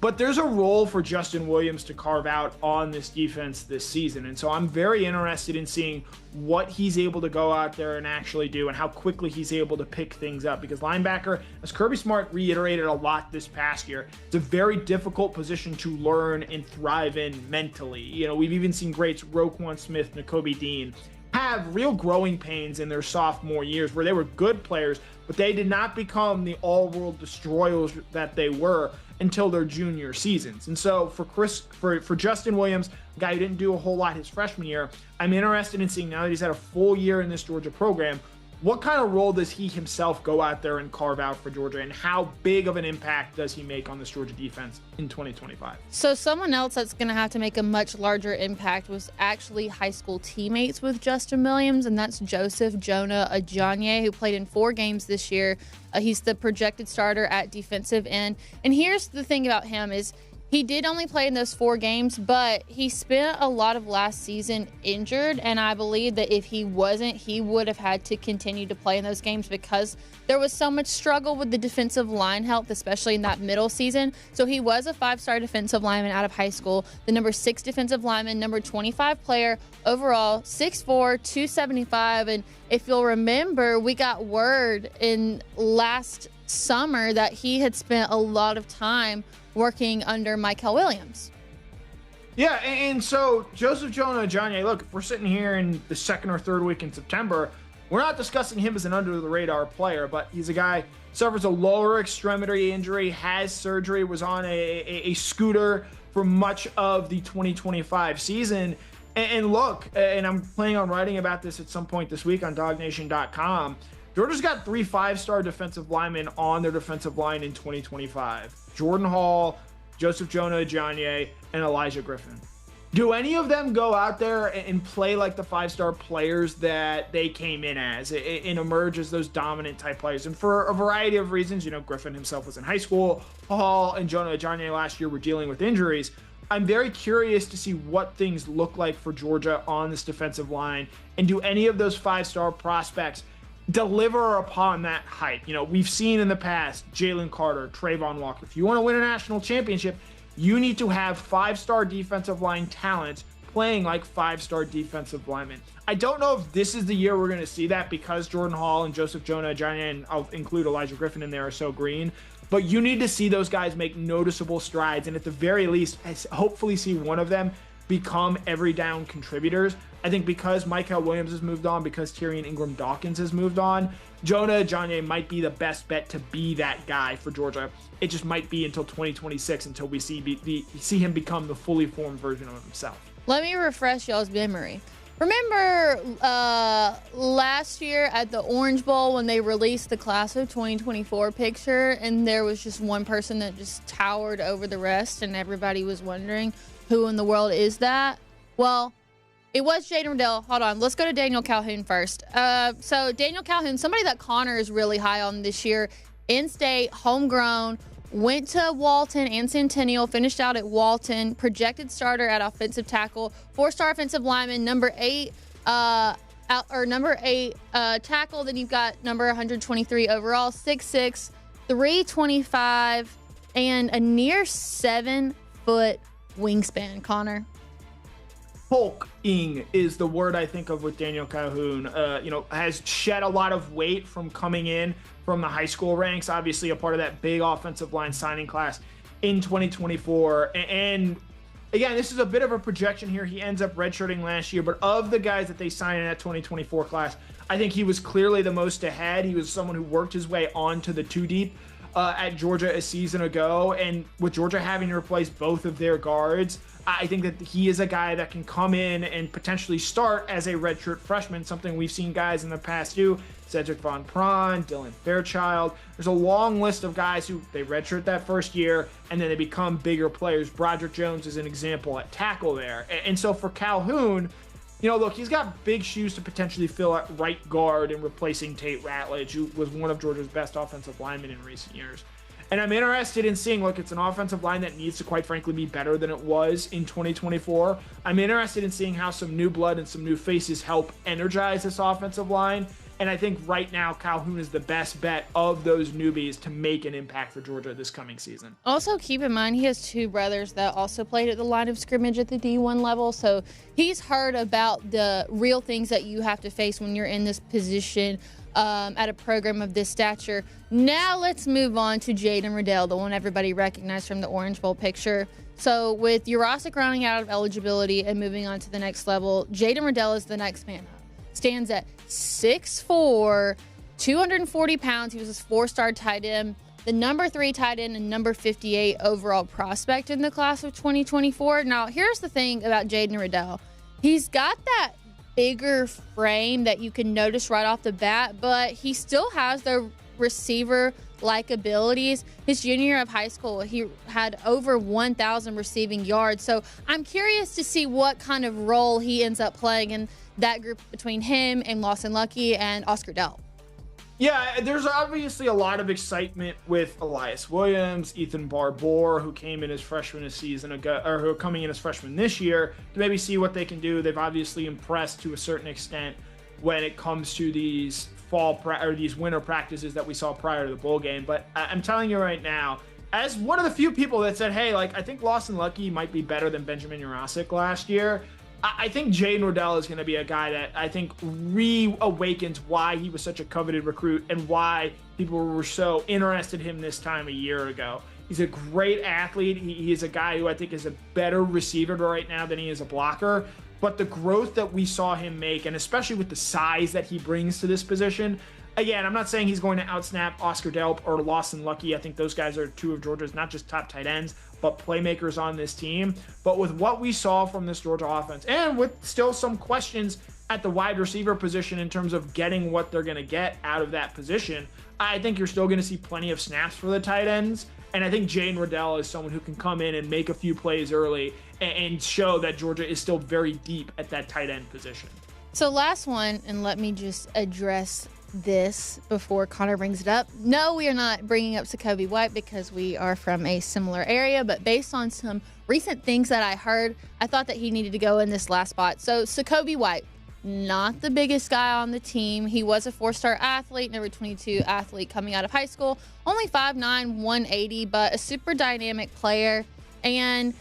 But there's a role for Justin Williams to carve out on this defense this season. And so I'm very interested in seeing what he's able to go out there and actually do and how quickly he's able to pick things up. Because linebacker, as Kirby Smart reiterated a lot this past year, it's a very difficult position to learn and thrive in mentally. You know, we've even seen greats Roquan Smith, Nakobe Dean have real growing pains in their sophomore years where they were good players, but they did not become the all-world destroyers that they were until their junior seasons. And so for Justin Williams, a guy who didn't do a whole lot his freshman year, I'm interested in seeing, now that he's had a full year in this Georgia program, what kind of role does he himself go out there and carve out for Georgia, and how big of an impact does he make on this Georgia defense in 2025? So someone else that's going to have to make a much larger impact was actually high school teammates with Justin Williams, and that's Joseph Jonah Ajanye, who played in 4 games this year. He's the projected starter at defensive end. And here's the thing about him is he did only play in those 4 games, but he spent a lot of last season injured, and I believe that if he wasn't, he would have had to continue to play in those games because there was so much struggle with the defensive line health, especially in that middle season. So he was a 5-star defensive lineman out of high school, the number 6 defensive lineman, number 25 player overall, 6'4", 275. And if you'll remember, we got word in last summer that he had spent a lot of time working under Michael Williams. Yeah, and so Joseph Jonah Ajanye, look, if we're sitting here in the 2nd or 3rd week in September, we're not discussing him as an under-the-radar player, but he's a guy suffers a lower extremity injury, has surgery, was on a scooter for much of the 2025 season. And look, and I'm planning on writing about this at some point this week on DawgNation.com, Georgia's got 3 5-star defensive linemen on their defensive line in 2025. Jordan Hall, Joseph Jonah Ajanye, and Elijah Griffin. Do any of them go out there and play like the 5-star players that they came in as and emerge as those dominant type players? And for a variety of reasons, you know, Griffin himself was in high school. Hall and Jonah Ajanye last year were dealing with injuries. I'm very curious to see what things look like for Georgia on this defensive line. And do any of those 5-star prospects deliver upon that hype? You know, we've seen in the past Jalen Carter, Trayvon Walker. If you want to win a national championship, you need to have 5-star defensive line talent playing like 5-star defensive linemen. I don't know if this is the year we're going to see that because Jordan Hall and Joseph Jonah Ajanye, and I'll include Elijah Griffin in there, are so green. But you need to see those guys make noticeable strides, and at the very least, hopefully see one of them become every down contributors. I think because Michael Williams has moved on, because Tyrion Ingram-Dawkins has moved on, Jonah Ajanye might be the best bet to be that guy for Georgia. It just might be until 2026 until we see him become the fully formed version of himself. Let me refresh y'all's memory. Remember last year at the Orange Bowl when they released the class of 2024 picture and there was just one person that just towered over the rest and everybody was wondering who in the world is that? Well, it was Jaden Riddell. Hold on. Let's go to Daniel Calhoun first. So Daniel Calhoun, somebody that Connor is really high on this year, in-state, homegrown, went to Walton and Centennial, finished out at Walton, projected starter at offensive tackle, 4-star offensive lineman, number 8 tackle. Then you've got number 123 overall, 6'6", 325, and a near 7-foot wingspan. Connor. Hulking is the word I think of with Daniel Calhoun. Has shed a lot of weight from coming in from the high school ranks, obviously a part of that big offensive line signing class in 2024. And again, this is a bit of a projection here. He ends up redshirting last year, but of the guys that they signed in that 2024 class, I think he was clearly the most ahead. He was someone who worked his way onto the 2-deep at Georgia a season ago. And with Georgia having to replace both of their guards, I think that he is a guy that can come in and potentially start as a redshirt freshman, something we've seen guys in the past do. Cedric Von Prawn, Dylan Fairchild. There's a long list of guys who they redshirt that first year and then they become bigger players. Broderick Jones is an example at tackle there. And so for Calhoun, look, he's got big shoes to potentially fill at right guard in replacing Tate Ratledge, who was one of Georgia's best offensive linemen in recent years. And I'm interested in seeing, look, it's an offensive line that needs to, quite frankly, be better than it was in 2024. I'm interested in seeing how some new blood and some new faces help energize this offensive line And I think right now Calhoun is the best bet of those newbies to make an impact for Georgia this coming season. Also, keep in mind, he has two brothers that also played at the line of scrimmage at the D1 level. So he's heard about the real things that you have to face when you're in this position at a program of this stature. Now let's move on to Jaden Riddell, the one everybody recognized from the Orange Bowl picture. So with Jurasic running out of eligibility and moving on to the next level, Jaden Riddell is the next man up. Stands at 6'4", 240 pounds. He was a 4-star tight end, the number 3 tight end and number 58 overall prospect in the class of 2024. Now, here's the thing about Jaden Riddell. He's got that bigger frame that you can notice right off the bat, but he still has the receiver-like abilities. His junior year of high school, he had over 1,000 receiving yards. So I'm curious to see what kind of role he ends up playing in that group between him and Lawson Lucky and Oscar Dell. Yeah, there's obviously a lot of excitement with Elias Williams, Ethan Barbour, who came in as freshman a season ago, or who are coming in as freshmen this year, to maybe see what they can do. They've obviously impressed to a certain extent when it comes to these these winter practices that we saw prior to the bowl game. But I'm telling you right now, as one of the few people that said, hey, I think Lawson Lucky might be better than Benjamin Jurasic last year, I think Jaden Riddell is going to be a guy that I think reawakens why he was such a coveted recruit and why people were so interested in him this time a year ago. He's a great athlete. He is a guy who I think is a better receiver right now than he is a blocker. But the growth that we saw him make, and especially with the size that he brings to this position, again, I'm not saying he's going to outsnap Oscar Delp or Lawson Lucky. I think those guys are two of Georgia's not just top tight ends, but playmakers on this team. But with what we saw from this Georgia offense, and with still some questions at the wide receiver position in terms of getting what they're going to get out of that position, I think you're still going to see plenty of snaps for the tight ends. And I think Jaden Riddell is someone who can come in and make a few plays early and show that Georgia is still very deep at that tight end position. So last one, and let me just address this before Connor brings it up. No, we are not bringing up Sakobi White because we are from a similar area, but based on some recent things that I heard, I thought that he needed to go in this last spot. So Sakobi White, not the biggest guy on the team. He was a 4-star athlete, number 22 athlete coming out of high school, only 5'9", 180, but a super dynamic player. And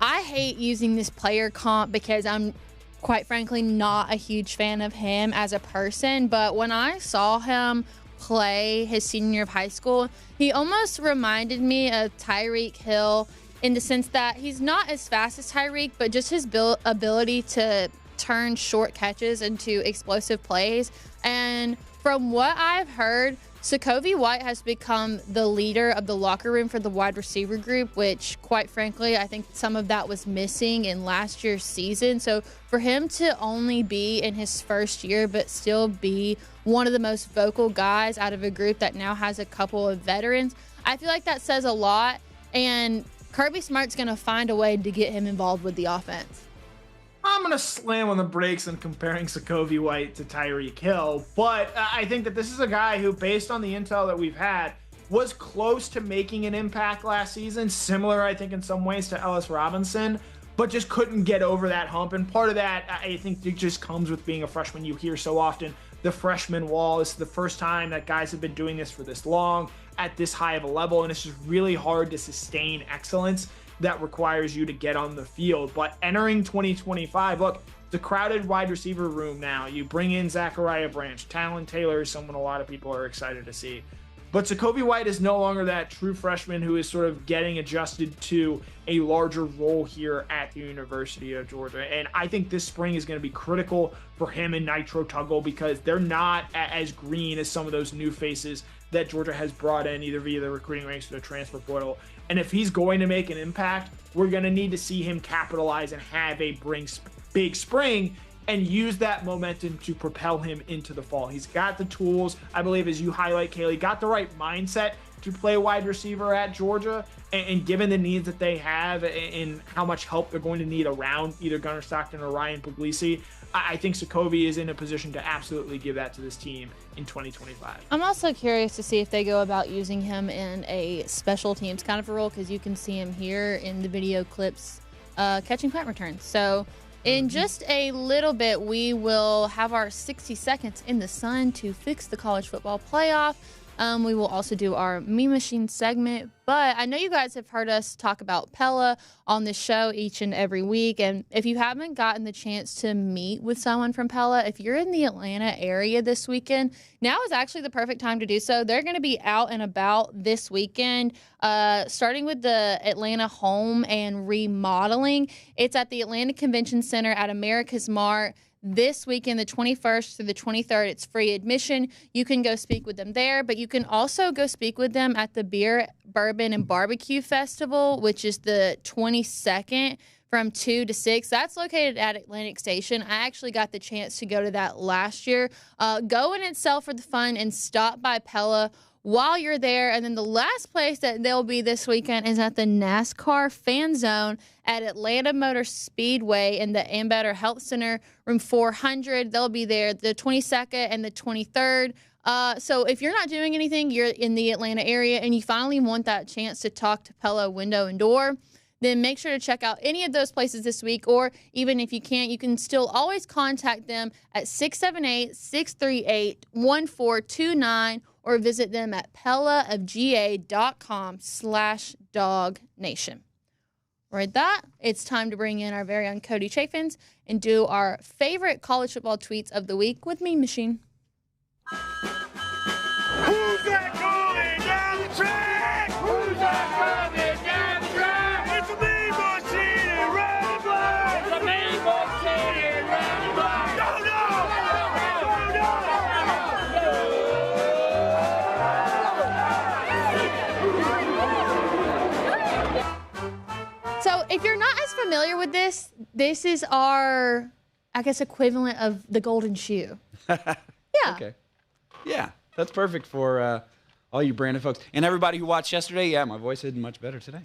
I hate using this player comp because I'm quite frankly not a huge fan of him as a person, but when I saw him play his senior year of high school, he almost reminded me of Tyreek Hill in the sense that he's not as fast as Tyreek, but just his ability to turn short catches into explosive plays. And from what I've heard, Sakobi White has become the leader of the locker room for the wide receiver group, which, quite frankly, I think some of that was missing in last year's season. So for him to only be in his first year but still be one of the most vocal guys out of a group that now has a couple of veterans, I feel like that says a lot. And Kirby Smart's going to find a way to get him involved with the offense. I'm going to slam on the brakes in comparing Sakobi White to Tyreek Hill, but I think that this is a guy who, based on the intel that we've had, was close to making an impact last season, similar, I think, in some ways to Ellis Robinson, but just couldn't get over that hump. And part of that, I think, it just comes with being a freshman. You hear so often the freshman wall. This is the first time that guys have been doing this for this long at this high of a level, and it's just really hard to sustain excellence that requires you to get on the field. But entering 2025, look, the crowded wide receiver room now. You bring in Zachariah Branch. Talon Taylor is someone a lot of people are excited to see. But Sakobi White is no longer that true freshman who is sort of getting adjusted to a larger role here at the University of Georgia. And I think this spring is going to be critical for him and Nitro Tuggle because they're not as green as some of those new faces that Georgia has brought in either via the recruiting ranks or the transfer portal. And if he's going to make an impact, we're going to need to see him capitalize and have a big spring and use that momentum to propel him into the fall. He's got the tools, I believe, as you highlight, Kaylee, got the right mindset to play wide receiver at Georgia. And given the needs that they have and how much help they're going to need around either Gunnar Stockton or Ryan Puglisi, I think Sakobi is in a position to absolutely give that to this team in 2025. I'm also curious to see if they go about using him in a special teams kind of a role, because you can see him here in the video clips catching punt returns. So In just a little bit, we will have our 60 seconds in the sun to fix the college football playoff. We will also do our Meme Machine segment. But I know you guys have heard us talk about Pella on the show each and every week. And if you haven't gotten the chance to meet with someone from Pella, if you're in the Atlanta area this weekend, now is actually the perfect time to do so. They're going to be out and about this weekend, starting with the Atlanta home and remodeling. It's at the Atlanta Convention Center at America's Mart. This weekend, the 21st through the 23rd, it's free admission. You can go speak with them there, but you can also go speak with them at the Beer, Bourbon, and Barbecue Festival, which is the 22nd from 2 to 6. That's located at Atlantic Station. I actually got the chance to go to that last year. Go in itself for the fun and stop by Pella while you're there. And then the last place that they'll be this weekend is at the NASCAR Fan Zone at Atlanta Motor Speedway in the Ambetter Health Center, room 400. They'll be there the 22nd and the 23rd. So if you're not doing anything, you're in the Atlanta area, and you finally want that chance to talk to Pella Window and Door, then make sure to check out any of those places this week. Or even if you can't, you can still always contact them at 678-638-1429 or visit them at pellaofga.com/DawgNation. Right, that it's time to bring in our very own Cody Chaffins and do our favorite college football tweets of the week with Meme Machine. Who's that coming down the track? Who's that coming down the track? It's a Meme Machine and Randy Black. It's a Meme Machine and Randy Black. Go, So if you're not as familiar with this, this is our, I guess, equivalent of the golden shoe. Yeah. Okay. Yeah, that's perfect for all you Brandon folks. And everybody who watched yesterday, yeah, my voice is much better today.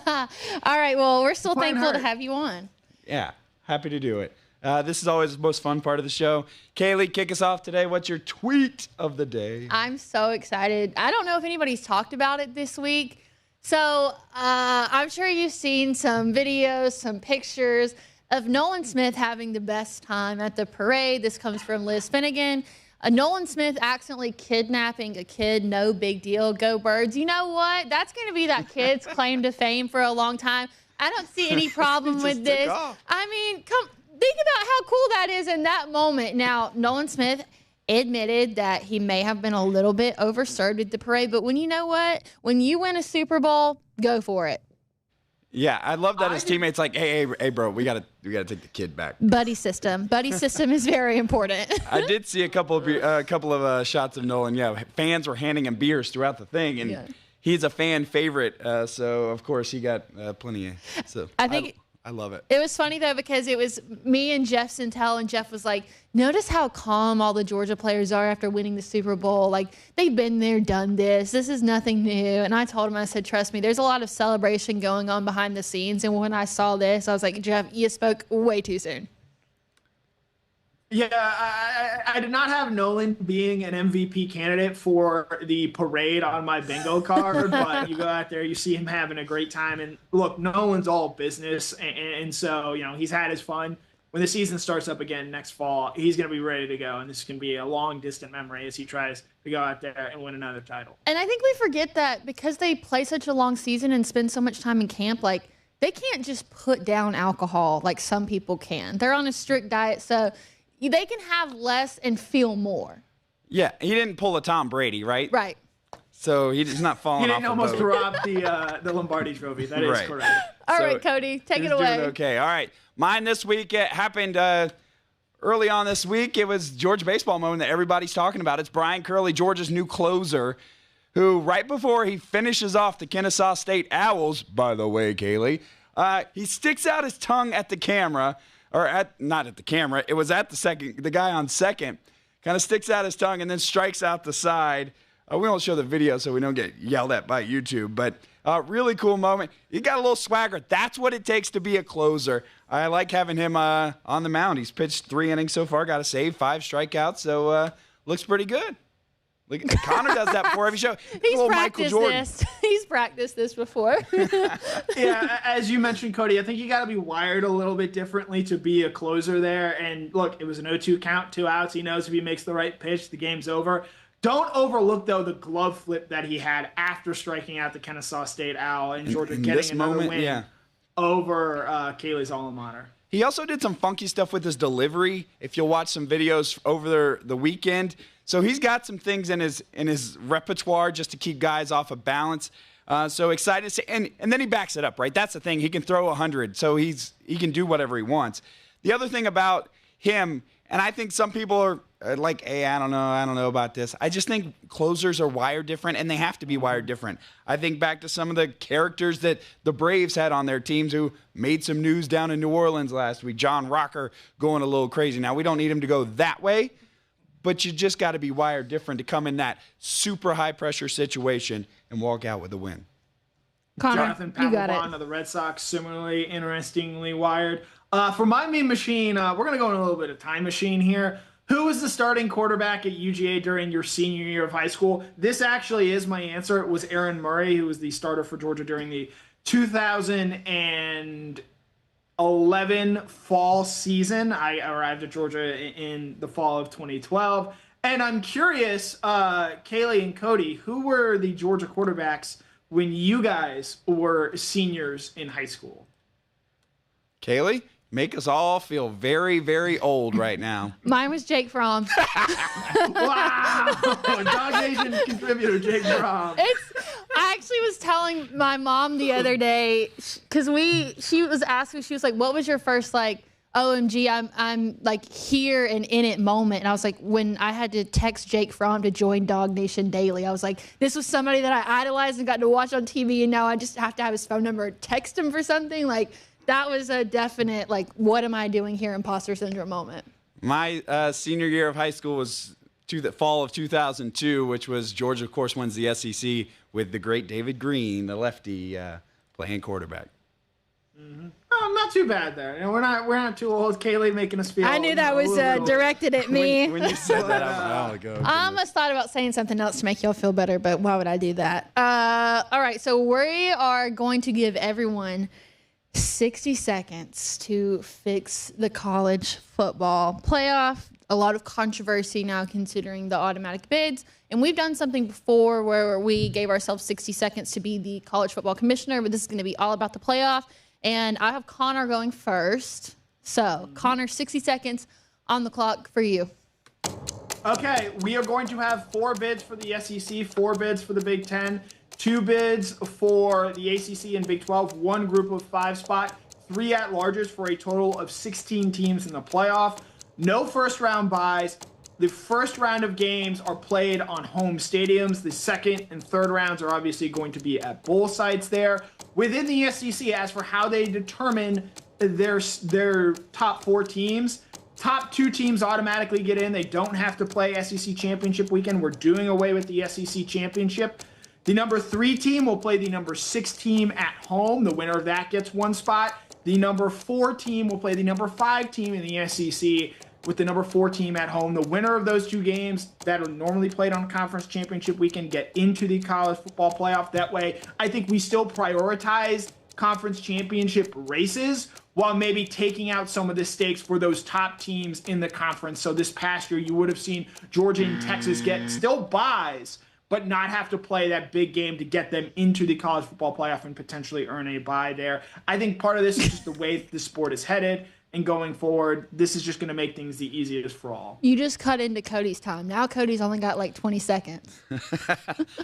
All right, well, we're still thankful to have you on. Yeah, happy to do it. This is always the most fun part of the show. Kaylee, kick us off today. What's your tweet of the day? I'm so excited. I don't know if anybody's talked about it this week. So I'm sure you've seen some videos, some pictures of Nolan Smith having the best time at the parade. This comes from Liz Finnegan. Nolan Smith accidentally kidnapping a kid, no big deal. Go Birds. You know what? That's going to be that kid's claim to fame for a long time. I don't see any problem with this. I mean, think about how cool that is in that moment. Now, Nolan Smith admitted that he may have been a little bit overserved at the parade, but when you know what? When you win a Super Bowl, go for it. Yeah, I love that his teammates like, hey, bro, we gotta take the kid back. Buddy system is very important. I did see a couple of shots of Nolan. Yeah, fans were handing him beers throughout the thing, and he's a fan favorite. So of course he got plenty of. So I love it. It was funny, though, because it was me and Jeff Sintel, and Jeff was like, notice how calm all the Georgia players are after winning the Super Bowl. Like, they've been there, done this. This is nothing new. And I told him, I said, trust me, there's a lot of celebration going on behind the scenes. And when I saw this, I was like, Jeff, you spoke way too soon. Yeah, I did not have Nolan being an MVP candidate for the parade on my bingo card, but you go out there, you see him having a great time. And look, Nolan's all business, and so, you know, he's had his fun. When the season starts up again next fall, he's going to be ready to go, and this can be a long, distant memory as he tries to go out there and win another title. And I think we forget that because they play such a long season and spend so much time in camp, like, they can't just put down alcohol like some people can. They're on a strict diet, so they can have less and feel more. Yeah, he didn't pull a Tom Brady, right? Right. So he's not falling off the boat. He didn't almost rob the Lombardi trophy. That is correct. All right, Cody, take it away. Doing okay. All right. Mine this week, it happened early on this week. It was Georgia baseball moment that everybody's talking about. It's Brian Curley, Georgia's new closer, who right before he finishes off the Kennesaw State Owls, by the way, Kaylee, he sticks out his tongue at the camera. Not at the camera. It was at the guy on second, kind of sticks out his tongue and then strikes out the side. We won't show the video so we don't get yelled at by YouTube, but really cool moment. He got a little swagger. That's what it takes to be a closer. I like having him on the mound. He's pitched 3 innings so far, got a save, 5 strikeouts, so looks pretty good. Like, Connor does that before every show. He's practiced this. He's practiced this before. Yeah, as you mentioned, Cody, I think you got to be wired a little bit differently to be a closer there. And look, it was an 0-2 count, 2 outs. He knows if he makes the right pitch, the game's over. Don't overlook, though, the glove flip that he had after striking out the Kennesaw State Owl and Georgia getting another win over Kaylee's alma mater. He also did some funky stuff with his delivery, if you'll watch some videos over the weekend. So he's got some things in his repertoire just to keep guys off of balance. So excited to see. And then he backs it up, right? That's the thing. He can throw 100, so he can do whatever he wants. The other thing about him, and I think some people are like, hey, I don't know about this. I just think closers are wired different, and they have to be wired different. I think back to some of the characters that the Braves had on their teams who made some news down in New Orleans last week. John Rocker going a little crazy. Now, we don't need him to go that way, but you just got to be wired different to come in that super high-pressure situation and walk out with a win. Connor, Jonathan you got it. Papelbon of the Red Sox, similarly interestingly wired. For my mean machine, we're going to go in a little bit of time machine here. Who was the starting quarterback at UGA during your senior year of high school? This actually is my answer. It was Aaron Murray, who was the starter for Georgia during the 2011 fall season. I arrived at Georgia in the fall of 2012. And I'm curious, Kaylee and Cody, who were the Georgia quarterbacks when you guys were seniors in high school? Kaylee, make us all feel very, very old right now. Mine was Jake Fromm. Wow! DawgNation contributor Jake Fromm. I actually was telling my mom the other day, because she was asking, she was like, what was your first, like, OMG, I'm like here and in it moment. And I was like, when I had to text Jake Fromm to join DawgNation Daily, I was like, this was somebody that I idolized and got to watch on TV, and now I just have to have his phone number, text him for something. Like, that was a definite, like, what am I doing here, imposter syndrome moment. My senior year of high school was the fall of 2002, which was Georgia, of course, wins the SEC with the great David Green, the lefty, playing quarterback. Mm-hmm. Oh, not too bad there. You know, we're not too old. Kaylee making us feel. I knew that was directed at me. When you said that, I was like, oh, I almost thought about saying something else to make y'all feel better, but why would I do that? All right, so we are going to give everyone 60 seconds to fix the college football playoff. A lot of controversy now considering the automatic bids. And we've done something before where we gave ourselves 60 seconds to be the college football commissioner, but this is going to be all about the playoff. And I have Connor going first. So, Connor, 60 seconds on the clock for you. Okay, we are going to have 4 bids for the SEC, 4 bids for the Big Ten, 2 bids for the ACC and Big 12, 1 group of 5 spot, 3 at-larges for a total of 16 teams in the playoff. No first-round buys. The first round of games are played on home stadiums. The second and third rounds are obviously going to be at bowl sites there. Within the SEC, as for how they determine their top 4 teams, top 2 teams automatically get in. They don't have to play SEC Championship weekend. We're doing away with the SEC Championship. The number 3 team will play the number 6 team at home. The winner of that gets 1 spot. The number 4 team will play the number 5 team in the SEC with the number 4 team at home. The winner of those 2 games that are normally played on conference championship weekend get into the college football playoff. That way, I think we still prioritize conference championship races while maybe taking out some of the stakes for those top teams in the conference. So this past year, you would have seen Georgia and Texas get still buys, but not have to play that big game to get them into the college football playoff and potentially earn a bye there. I think part of this is just the way the sport is headed. And going forward, this is just going to make things the easiest for all. You just cut into Cody's time. Now Cody's only got like 20 seconds.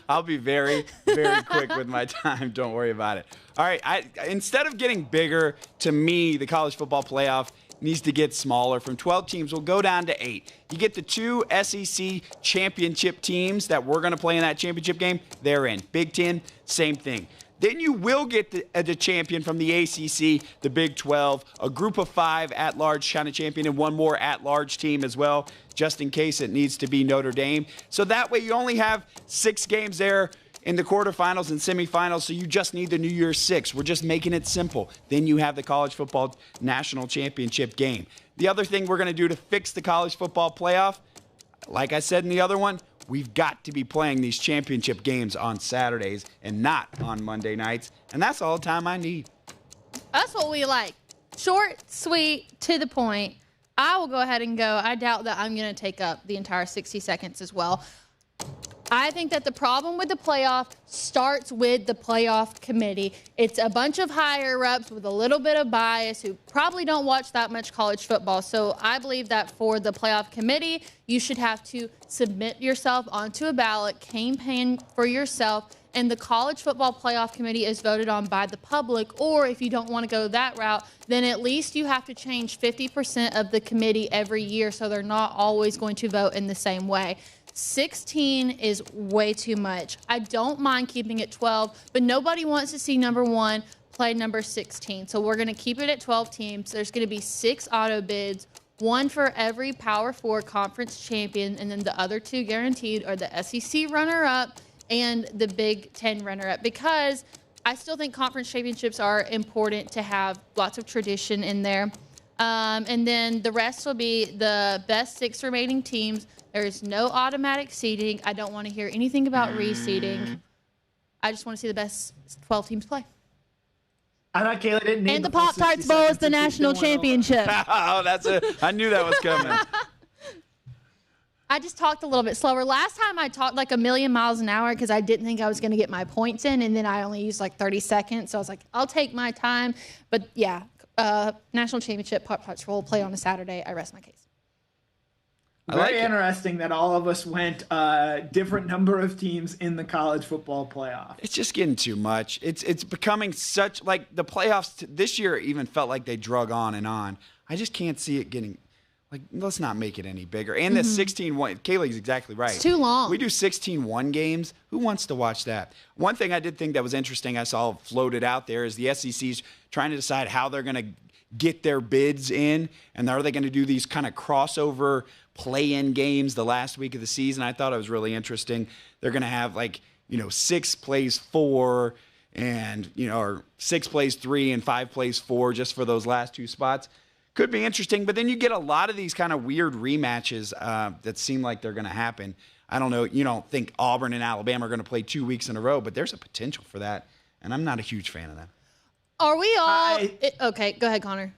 I'll be very, very quick with my time. Don't worry about it. All right. Instead of getting bigger, to me, the college football playoff needs to get smaller. From 12 teams, we'll go down to 8. You get the 2 SEC championship teams that we're going to play in that championship game. They're in. Big Ten, same thing. Then you will get the champion from the ACC, the Big 12, a group of 5 at-large kind of champion, and 1 more at-large team as well, just in case it needs to be Notre Dame. So that way you only have 6 games there in the quarterfinals and semifinals, so you just need the New Year's 6. We're just making it simple. Then you have the college football national championship game. The other thing we're going to do to fix the college football playoff, like I said in the other one, We've got to be playing these championship games on Saturdays and not on Monday nights. And that's all the time I need. That's what we like. Short, sweet, to the point. I will go ahead and go. I doubt that I'm going to take up the entire 60 seconds as well. I think that the problem with the playoff starts with the playoff committee. It's a bunch of higher-ups with a little bit of bias who probably don't watch that much college football. So I believe that for the playoff committee, you should have to submit yourself onto a ballot, campaign for yourself, and the college football playoff committee is voted on by the public. Or if you don't want to go that route, then at least you have to change 50% of the committee every year so they're not always going to vote in the same way. 16 is way too much. I don't mind keeping it 12, but nobody wants to see number 1 play number 16. So we're going to keep it at 12 teams. There's going to be 6 auto bids, 1 for every Power 4 conference champion, and then the other 2 guaranteed are the SEC runner-up and the Big Ten runner-up, because I still think conference championships are important to have lots of tradition in there. And then the rest will be the best 6 remaining teams. There is no automatic seeding. I don't want to hear anything about reseeding. I just want to see the best 12 teams play. I thought Kaylee didn't name and the Pop-Tarts Bowl is the national championship. Oh, that's it. I knew that was coming. I just talked a little bit slower. Last time I talked like a million miles an hour because I didn't think I was going to get my points in, and then I only used like 30 seconds. So I was like, I'll take my time. But yeah, national championship Pop-Tarts will play on a Saturday. I rest my case. Very interesting that all of us went different number of teams in the college football playoff. It's just getting too much. It's becoming such, like, the playoffs this year even felt like they drug on and on. I just can't see it getting, like, let's not make it any bigger. And the 16-1, Kaylee's exactly right. It's too long. We do 16-1 games. Who wants to watch that? One thing I did think that was interesting I saw floated out there is the SEC's trying to decide how they're going to get their bids in, and are they going to do these kind of crossover play-in games the last week of the season. I thought it was really interesting. They're going to have, like, 6 plays 4 and, or 6 plays 3 and 5 plays 4 just for those last 2 spots. Could be interesting, but then you get a lot of these kind of weird rematches that seem like they're going to happen. I don't know. You don't think Auburn and Alabama are going to play 2 weeks in a row, but there's a potential for that, and I'm not a huge fan of that. Are we all okay, go ahead, Connor.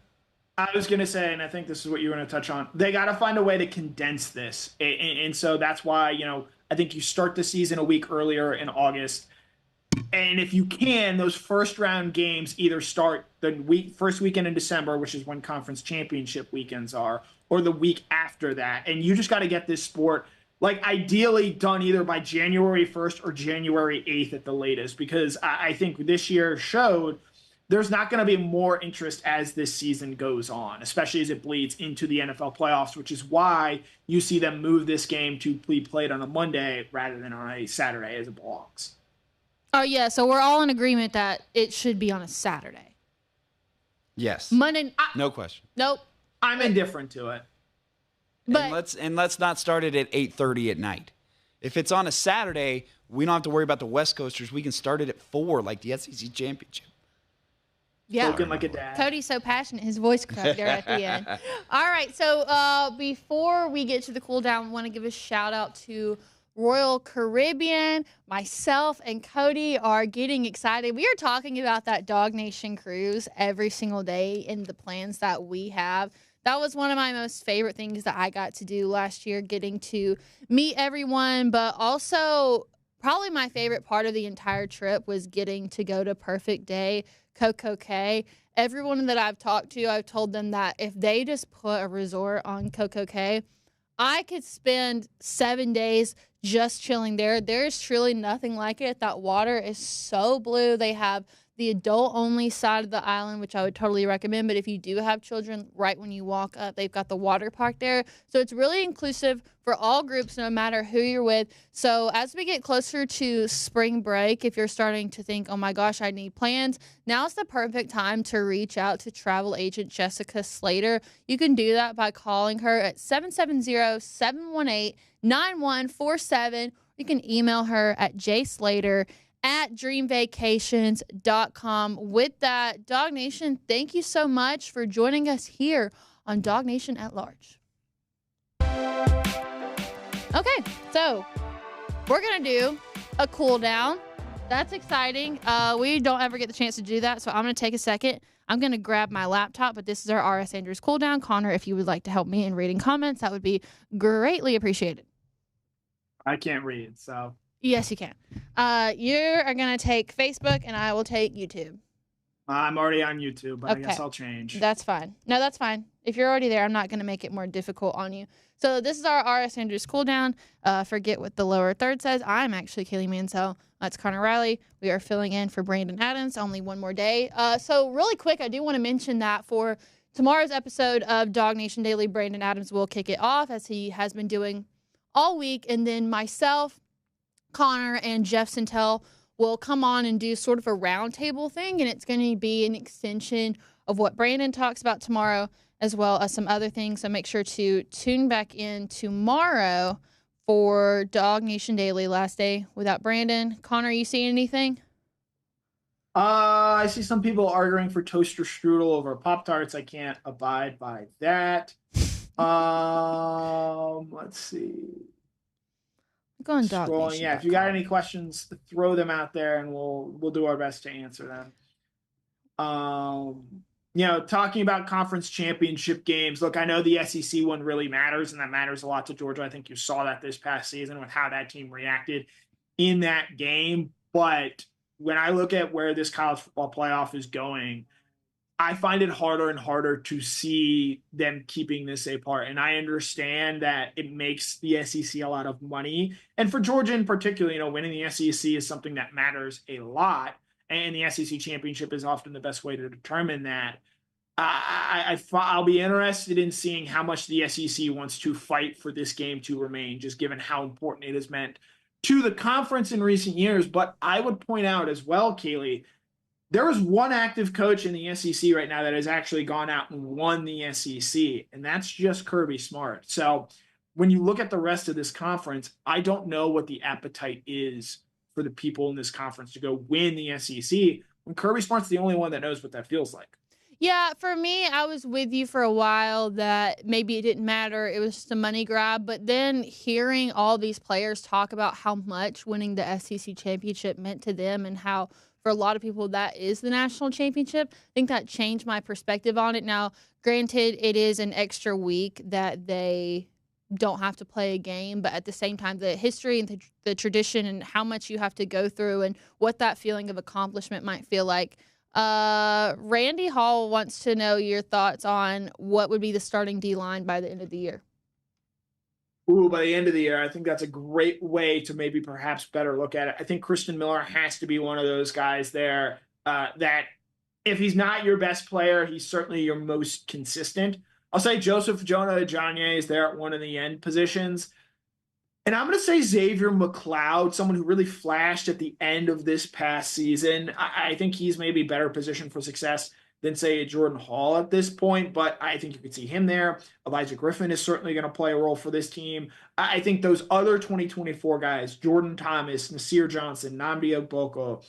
I was going to say, and I think this is what you were going to touch on, they got to find a way to condense this. And so that's why, I think you start the season a week earlier in August. And if you can, those first round games either start the first weekend in December, which is when conference championship weekends are, or the week after that. And you just got to get this sport, like, ideally done either by January 1st or January 8th at the latest, because I think this year showed there's not going to be more interest as this season goes on, especially as it bleeds into the NFL playoffs, which is why you see them move this game to be played on a Monday rather than on a Saturday as it belongs. Oh, yeah. So we're all in agreement that it should be on a Saturday. Yes. Monday. No question. Nope. I'm indifferent to it. But let's not start it at 8:30 at night. If it's on a Saturday, we don't have to worry about the West Coasters. We can start it at 4 like the SEC championship. Yeah. Spoken like a dad. Cody's so passionate, his voice cracked there at the end. All right, so before we get to the cool down, I want to give a shout out to Royal Caribbean. Myself and Cody are getting excited. We are talking about that DawgNation cruise every single day in the plans that we have. That was one of my most favorite things that I got to do last year, getting to meet everyone, but also probably my favorite part of the entire trip was getting to go to Perfect Day, Coco Cay. Everyone that I've talked to, I've told them that if they just put a resort on Coco Cay, I could spend 7 days just chilling there. There's truly nothing like it. That water is so blue. They have the adult-only side of the island, which I would totally recommend. But if you do have children, right when you walk up, they've got the water park there. So it's really inclusive for all groups, no matter who you're with. So as we get closer to spring break, if you're starting to think, oh my gosh, I need plans, now's the perfect time to reach out to travel agent Jessica Slater. You can do that by calling her at 770-718-9147. You can email her at jslater@dreamvacations.com. With that, DawgNation, thank you so much for joining us here on DawgNation at Large. Okay, so we're going to do a cool down. That's exciting. We don't ever get the chance to do that, so I'm going to take a second. I'm going to grab my laptop, but this is our R.S. Andrews cool down. Connor, if you would like to help me in reading comments, that would be greatly appreciated. I can't read, so. Yes, you can. You are going to take Facebook, and I will take YouTube. I'm already on YouTube, but Okay. I guess I'll change. That's fine. No, that's fine. If you're already there, I'm not going to make it more difficult on you. So this is our R.S. Andrews cool down. Forget what the lower third says. I'm actually Kaylee Mansell. That's Connor Riley. We are filling in for Brandon Adams. Only one more day. So really quick, I do want to mention that for tomorrow's episode of DawgNation Daily, Brandon Adams will kick it off as he has been doing all week. And then myself, Connor, and Jeff Sintel will come on and do sort of a roundtable thing. And it's going to be an extension of what Brandon talks about tomorrow, as well as some other things. So make sure to tune back in tomorrow for DawgNation Daily, last day without Brandon. Connor, you see anything? I see some people arguing for toaster strudel over Pop-Tarts. I can't abide by that. Let's see. Go on DawgNation. Yeah, if you got any questions, throw them out there, and we'll do our best to answer them. Talking about conference championship games. Look, I know the SEC one really matters, and that matters a lot to Georgia. I think you saw that this past season with how that team reacted in that game. But when I look at where this college football playoff is going, I find it harder and harder to see them keeping this apart. And I understand that it makes the SEC a lot of money. And for Georgia in particular, winning the SEC is something that matters a lot. And the SEC championship is often the best way to determine that. I'll be interested in seeing how much the SEC wants to fight for this game to remain, just given how important it has meant to the conference in recent years. But I would point out as well, Kaylee, there is one active coach in the SEC right now that has actually gone out and won the SEC, and that's just Kirby Smart. So when you look at the rest of this conference, I don't know what the appetite is for the people in this conference to go win the SEC when Kirby Smart's the only one that knows what that feels like. Yeah, for me, I was with you for a while that maybe it didn't matter. It was just a money grab. But then hearing all these players talk about how much winning the SEC championship meant to them and how for a lot of people that is the national championship, I think that changed my perspective on it. Now, granted, it is an extra week that they don't have to play a game, but at the same time, the history and the tradition and how much you have to go through and what that feeling of accomplishment might feel like. Randy Hall wants to know your thoughts on what would be the starting D-line by the end of the year. By the end of the year, I think that's a great way to maybe perhaps better look at it. I think Christian Miller has to be one of those guys there that if he's not your best player, he's certainly your most consistent. I'll say Joseph Jonah-Ajonye is there at one of the end positions. And I'm going to say Xavier McLeod, someone who really flashed at the end of this past season. I think he's maybe better positioned for success than, say, Jordan Hall at this point, but I think you could see him there. Elijah Griffin is certainly going to play a role for this team. I think those other 2024 guys, Jordan Thomas, Nasir Johnson, Nnamdi Ogboko,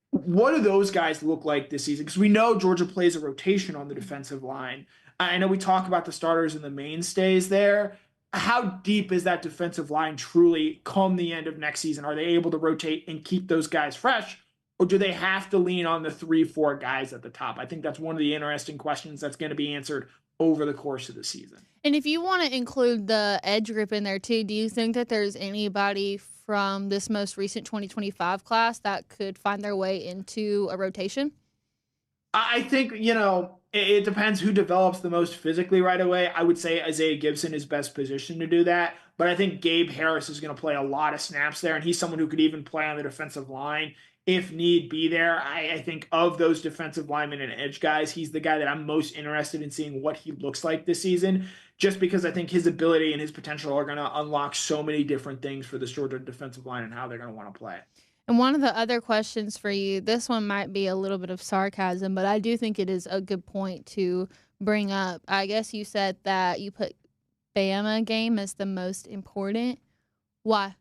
what do those guys look like this season? Because we know Georgia plays a rotation on the defensive line. I know we talk about the starters and the mainstays there. How deep is that defensive line truly come the end of next season? Are they able to rotate and keep those guys fresh? Or do they have to lean on the 3-4 guys at the top? I think that's one of the interesting questions that's going to be answered over the course of the season. And if you want to include the edge group in there too, do you think that there's anybody from this most recent 2025 class that could find their way into a rotation? I think, it depends who develops the most physically right away. I would say Isaiah Gibson is best positioned to do that. But I think Gabe Harris is going to play a lot of snaps there, and he's someone who could even play on the defensive line if need be there. I think of those defensive linemen and edge guys, he's the guy that I'm most interested in seeing what he looks like this season, just because I think his ability and his potential are going to unlock so many different things for the Georgia defensive line and how they're going to want to play. And one of the other questions for you, this one might be a little bit of sarcasm, but I do think it is a good point to bring up. I guess you said that you put Bama game as the most important. Why?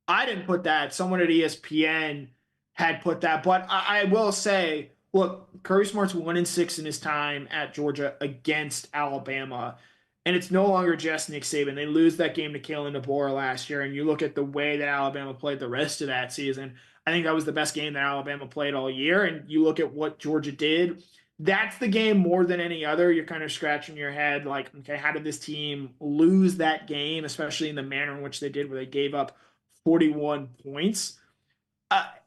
I didn't put that. Someone at ESPN had put that. But I will say, look, Kirby Smart's 1-6 in his time at Georgia against Alabama. And it's no longer just Nick Saban. They lose that game to Kalen DeBoer last year, and you look at the way that Alabama played the rest of that season. I think that was the best game that Alabama played all year. And you look at what Georgia did. That's the game more than any other. You're kind of scratching your head like, okay, how did this team lose that game, especially in the manner in which they did, where they gave up 41 points?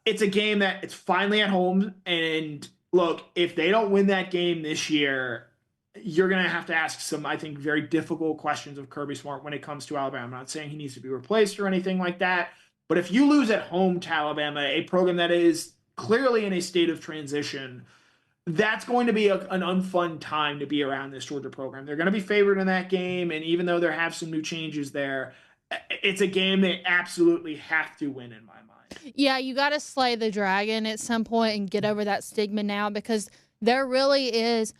It's a game that it's finally at home. And look, if they don't win that game this year, you're going to have to ask some, I think, very difficult questions of Kirby Smart when it comes to Alabama. I'm not saying he needs to be replaced or anything like that. But if you lose at home to Alabama, a program that is clearly in a state of transition, that's going to be an unfun time to be around this Georgia program. They're going to be favored in that game. And even though there have some new changes there, it's a game they absolutely have to win in my mind. Yeah, you got to slay the dragon at some point and get over that stigma now, because there really is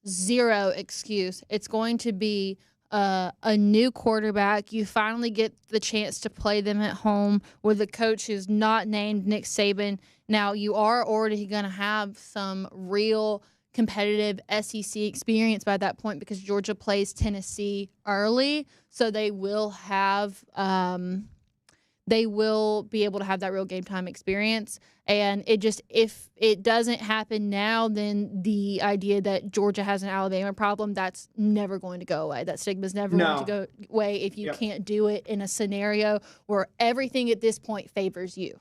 zero excuse. It's going to be a new quarterback. You finally get the chance to play them at home with a coach who's not named Nick Saban. Now, you are already going to have some real competitive SEC experience by that point, because Georgia plays Tennessee early, so they will have they will be able to have that real game time experience. And it just, if it doesn't happen now, then the idea that Georgia has an Alabama problem, that's never going to go away. That stigma is never going to go away if you can't do it in a scenario where everything at this point favors you.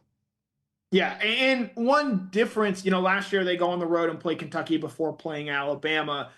Yeah, and one difference, last year they go on the road and play Kentucky before playing Alabama.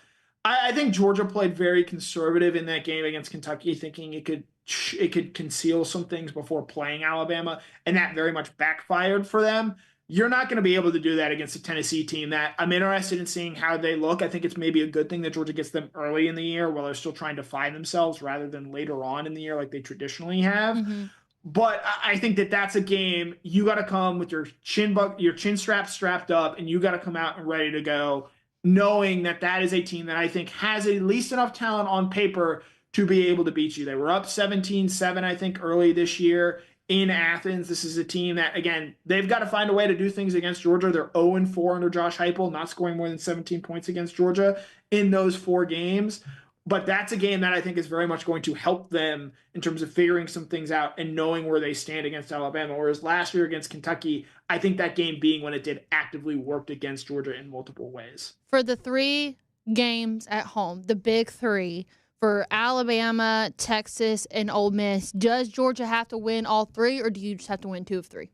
I think Georgia played very conservative in that game against Kentucky, thinking it could conceal some things before playing Alabama, and that very much backfired for them. You're not going to be able to do that against a Tennessee team that I'm interested in seeing how they look. I think it's maybe a good thing that Georgia gets them early in the year while they're still trying to find themselves, rather than later on in the year like they traditionally have. Mm-hmm. But I think that that's a game you got to come with your chin strap strapped up, and you got to come out and ready to go, knowing that that is a team that I think has at least enough talent on paper to be able to beat you. They were up 17-7, I think, early this year in Athens. This is a team that, again, they've got to find a way to do things against Georgia. They're 0-4 under Josh Heupel, not scoring more than 17 points against Georgia in those 4 games. But that's a game that I think is very much going to help them in terms of figuring some things out and knowing where they stand against Alabama. Whereas last year against Kentucky, I think that game being when it did actively worked against Georgia in multiple ways. For the 3 games at home, the big 3, for Alabama, Texas, and Ole Miss, does Georgia have to win all 3, or do you just have to win 2 of 3?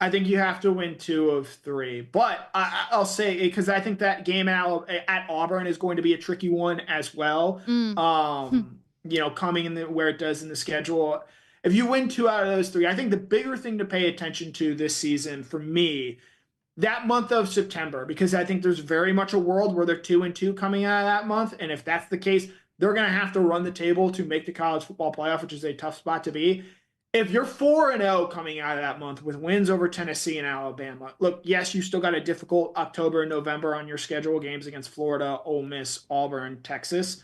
I think you have to win 2 of 3. But I'll say, because I think that game at Auburn is going to be a tricky one as well. Coming in where it does in the schedule. If you win 2 out of those 3, I think the bigger thing to pay attention to this season for me, that month of September, because I think there's very much a world where they're 2-2 coming out of that month. And if that's the case, they're going to have to run the table to make the college football playoff, which is a tough spot to be. If you're 4-0 coming out of that month with wins over Tennessee and Alabama, look, yes, you still got a difficult October and November on your schedule, games against Florida, Ole Miss, Auburn, Texas,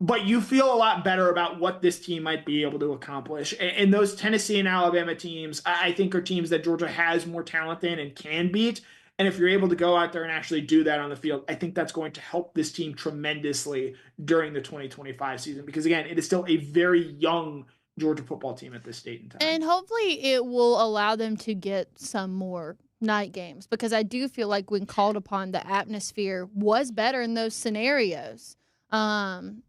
but you feel a lot better about what this team might be able to accomplish. And those Tennessee and Alabama teams, I think, are teams that Georgia has more talent than and can beat. And if you're able to go out there and actually do that on the field, I think that's going to help this team tremendously during the 2025 season, because, again, it is still a very young Georgia football team at this date and time. And hopefully it will allow them to get some more night games, because I do feel like when called upon, the atmosphere was better in those scenarios.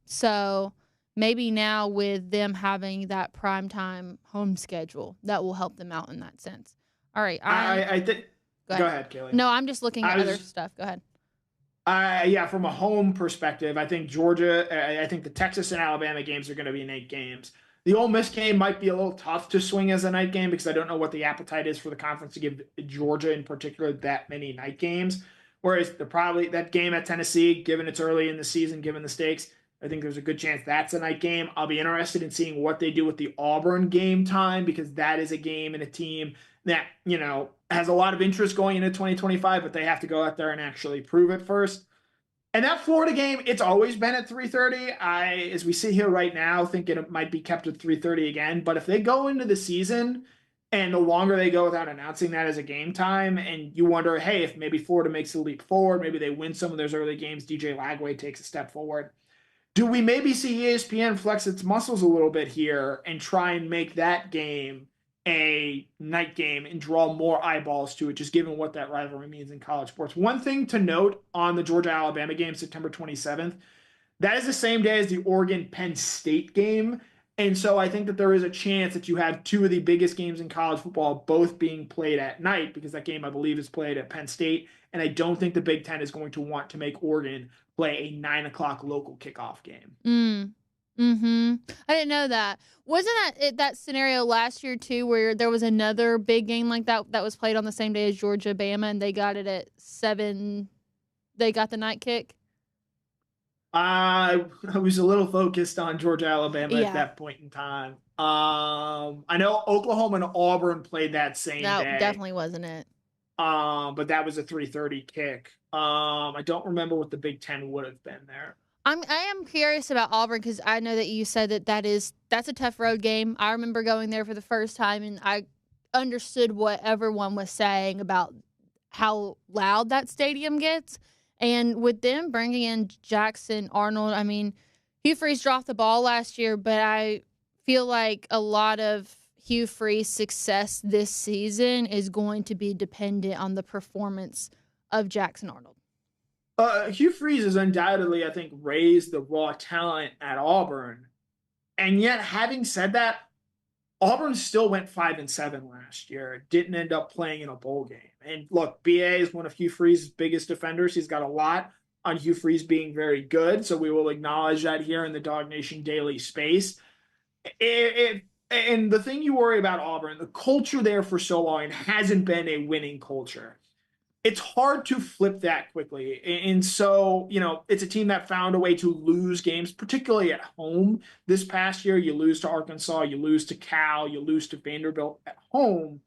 So maybe now with them having that primetime home schedule, that will help them out in that sense. All right. I think. Go ahead, Kaylee. No, I'm just looking at other stuff. Go ahead. Yeah, from a home perspective, I think Georgia, I think the Texas and Alabama games are going to be night games. The Ole Miss game might be a little tough to swing as a night game, because I don't know what the appetite is for the conference to give Georgia in particular that many night games. Whereas that game at Tennessee, given it's early in the season, given the stakes, I think there's a good chance that's a night game. I'll be interested in seeing what they do with the Auburn game time, because that is a game and a team that, has a lot of interest going into 2025, but they have to go out there and actually prove it first. And that Florida game, it's always been at 3:30. As we sit here right now, think it might be kept at 3:30 again. But if they go into the season and the longer they go without announcing that as a game time, and you wonder, hey, if maybe Florida makes a leap forward, maybe they win some of those early games, DJ Lagway takes a step forward, Do we maybe see ESPN flex its muscles a little bit here and try and make that game a night game and draw more eyeballs to it, just given what that rivalry means in college sports? One thing to note on the Georgia-Alabama game, September 27th, that is the same day as the Oregon-Penn State game. And so I think that there is a chance that you have two of the biggest games in college football both being played at night, because that game, I believe, is played at Penn State. And I don't think the Big Ten is going to want to make Oregon play a 9 o'clock local kickoff game. I didn't know that. Wasn't that scenario last year, too, where there was another big game like that was played on the same day as Georgia-Bama, and they got it at 7? They got the night kick? I was a little focused on Georgia-Alabama at that point in time. I know Oklahoma and Auburn played that same day. No, definitely wasn't it. But that was a 3:30 kick. I don't remember what the Big Ten would have been there. I am curious about Auburn, because I know that you said that's a tough road game. I remember going there for the first time, and I understood what everyone was saying about how loud that stadium gets. And with them bringing in Jackson Arnold, I mean, Hugh Freeze dropped the ball last year, but I feel like a lot of Hugh Freeze's success this season is going to be dependent on the performance of Jackson Arnold. Hugh Freeze has undoubtedly, I think, raised the raw talent at Auburn. And yet, having said that, Auburn still went 5-7 last year. Didn't end up playing in a bowl game. And look, BA is one of Hugh Freeze's biggest defenders. He's got a lot on Hugh Freeze being very good, so we will acknowledge that here in the DawgNation Daily space. And the thing you worry about Auburn, the culture there for so long, it hasn't been a winning culture. It's hard to flip that quickly. And so, it's a team that found a way to lose games, particularly at home. This past year, you lose to Arkansas, you lose to Cal, you lose to Vanderbilt at home.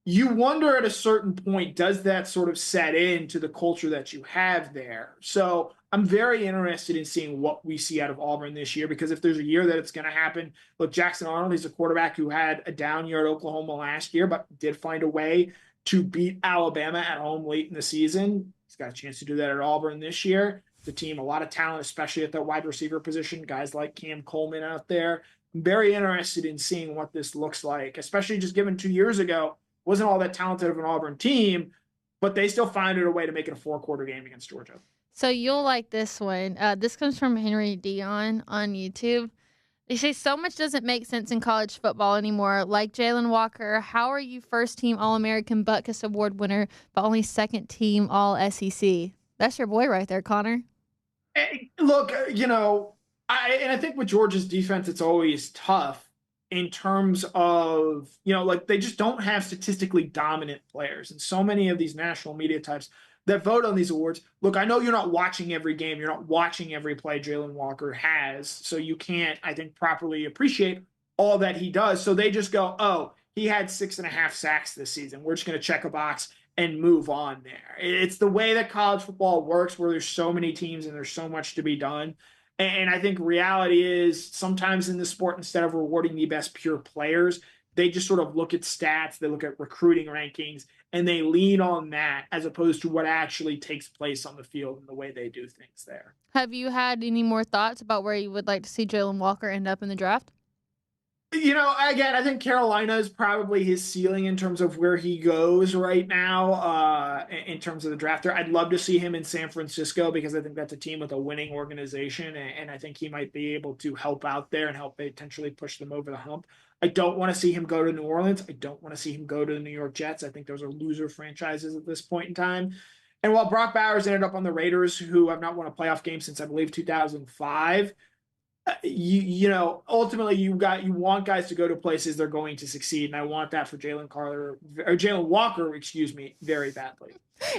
You wonder at a certain point, does that sort of set into the culture that you have there? So I'm very interested in seeing what we see out of Auburn this year, because if there's a year that it's going to happen, look, Jackson Arnold, he's a quarterback who had a down year at Oklahoma last year, but did find a way to beat Alabama at home late in the season. He's got a chance to do that at Auburn this year. The team, a lot of talent, especially at that wide receiver position, guys like Cam Coleman out there. I'm very interested in seeing what this looks like, especially just given 2 years ago, wasn't all that talented of an Auburn team, but they still found a way to make it a 4-quarter game against Georgia. So you'll like this one. This comes from Henry Dion on YouTube. They say so much doesn't make sense in college football anymore. Like Jalen Walker, how are you first-team All-American Butkus Award winner, but only second-team All-SEC? That's your boy right there, Connor. Hey, look, I think with Georgia's defense, it's always tough in terms of, they just don't have statistically dominant players. And so many of these national media types that vote on these awards, look, I know you're not watching every game. You're not watching every play Jalen Walker has. So you can't, I think, properly appreciate all that he does. So they just go, oh, he had 6.5 sacks this season. We're just going to check a box and move on there. It's the way that college football works, where there's so many teams and there's so much to be done. And I think reality is sometimes in this sport, instead of rewarding the best pure players, they just sort of look at stats, they look at recruiting rankings, and they lean on that as opposed to what actually takes place on the field and the way they do things there. Have you had any more thoughts about where you would like to see Jalen Walker end up in the draft? Again, I think Carolina is probably his ceiling in terms of where he goes right now in terms of the drafter. I'd love to see him in San Francisco, because I think that's a team with a winning organization, and I think he might be able to help out there and help potentially push them over the hump. I don't want to see him go to New Orleans. I don't want to see him go to the New York Jets. I think those are loser franchises at this point in time. And while Brock Bowers ended up on the Raiders, who have not won a playoff game since, I believe, 2005, ultimately you want guys to go to places they're going to succeed, and I want that for Jalen Walker, very badly.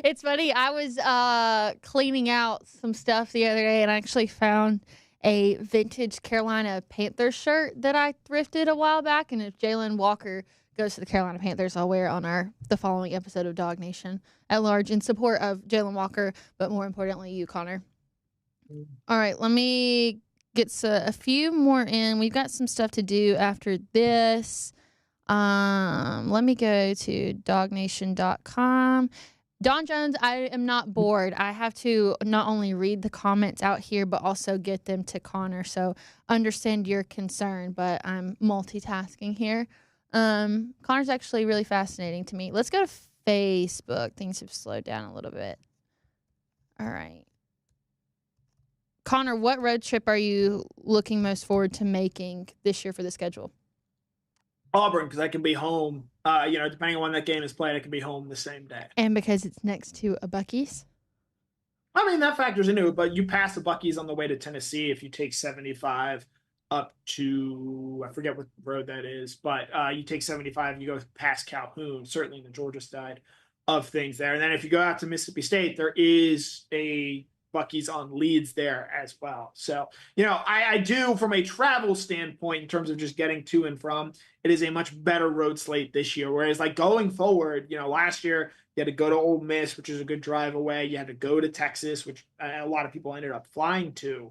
It's funny. I was cleaning out some stuff the other day, and I actually found a vintage Carolina Panthers shirt that I thrifted a while back. And if Jalen Walker goes to the Carolina Panthers, I'll wear it on the following episode of DawgNation at Large in support of Jalen Walker, but more importantly, you, Connor. All right, let me get a few more in. We've got some stuff to do after this. Let me go to DawgNation.com. Don Jones, I am not bored. I have to not only read the comments out here, but also get them to Connor. So understand your concern, but I'm multitasking here. Connor's actually really fascinating to me. Let's go to Facebook. Things have slowed down a little bit. All right. Connor, what road trip are you looking most forward to making this year for the schedule? Auburn, because I can be home. Depending on when that game is played, I can be home the same day. And because it's next to a Buc-ee's? I mean, that factors into it, but you pass the Buc-ee's on the way to Tennessee if you take 75 up to, I forget what road that is, but you take 75, you go past Calhoun, certainly in the Georgia side of things there. And then if you go out to Mississippi State, there is a Buc-ee's on Leeds there as well. So, I do, from a travel standpoint, in terms of just getting to and from, it is a much better road slate this year. Whereas, like, going forward, last year you had to go to Ole Miss, which is a good drive away. You had to go to Texas, which a lot of people ended up flying to.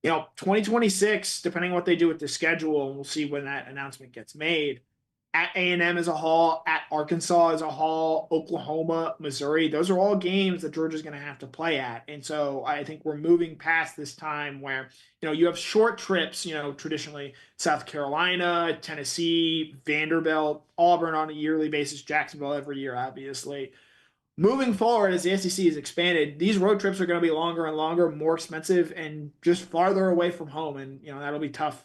2026, depending on what they do with the schedule, and we'll see when that announcement gets made, at A&M as a haul, at Arkansas as a haul, Oklahoma, Missouri. Those are all games that Georgia's going to have to play at. And so I think we're moving past this time where, you have short trips, traditionally South Carolina, Tennessee, Vanderbilt, Auburn on a yearly basis, Jacksonville every year, obviously. Moving forward, as the SEC is expanded, these road trips are going to be longer and longer, more expensive, and just farther away from home. And, that'll be tough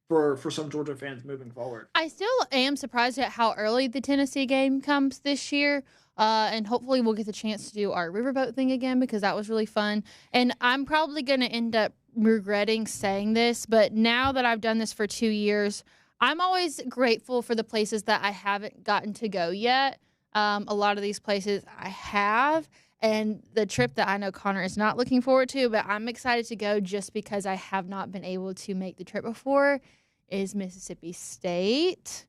for some Georgia fans moving forward. I still am surprised at how early the Tennessee game comes this year. And hopefully we'll get the chance to do our riverboat thing again, because that was really fun. And I'm probably going to end up regretting saying this, but now that I've done this for 2 years, I'm always grateful for the places that I haven't gotten to go yet. A lot of these places I have. And the trip that I know Connor is not looking forward to, but I'm excited to go just because I have not been able to make the trip before, is Mississippi State,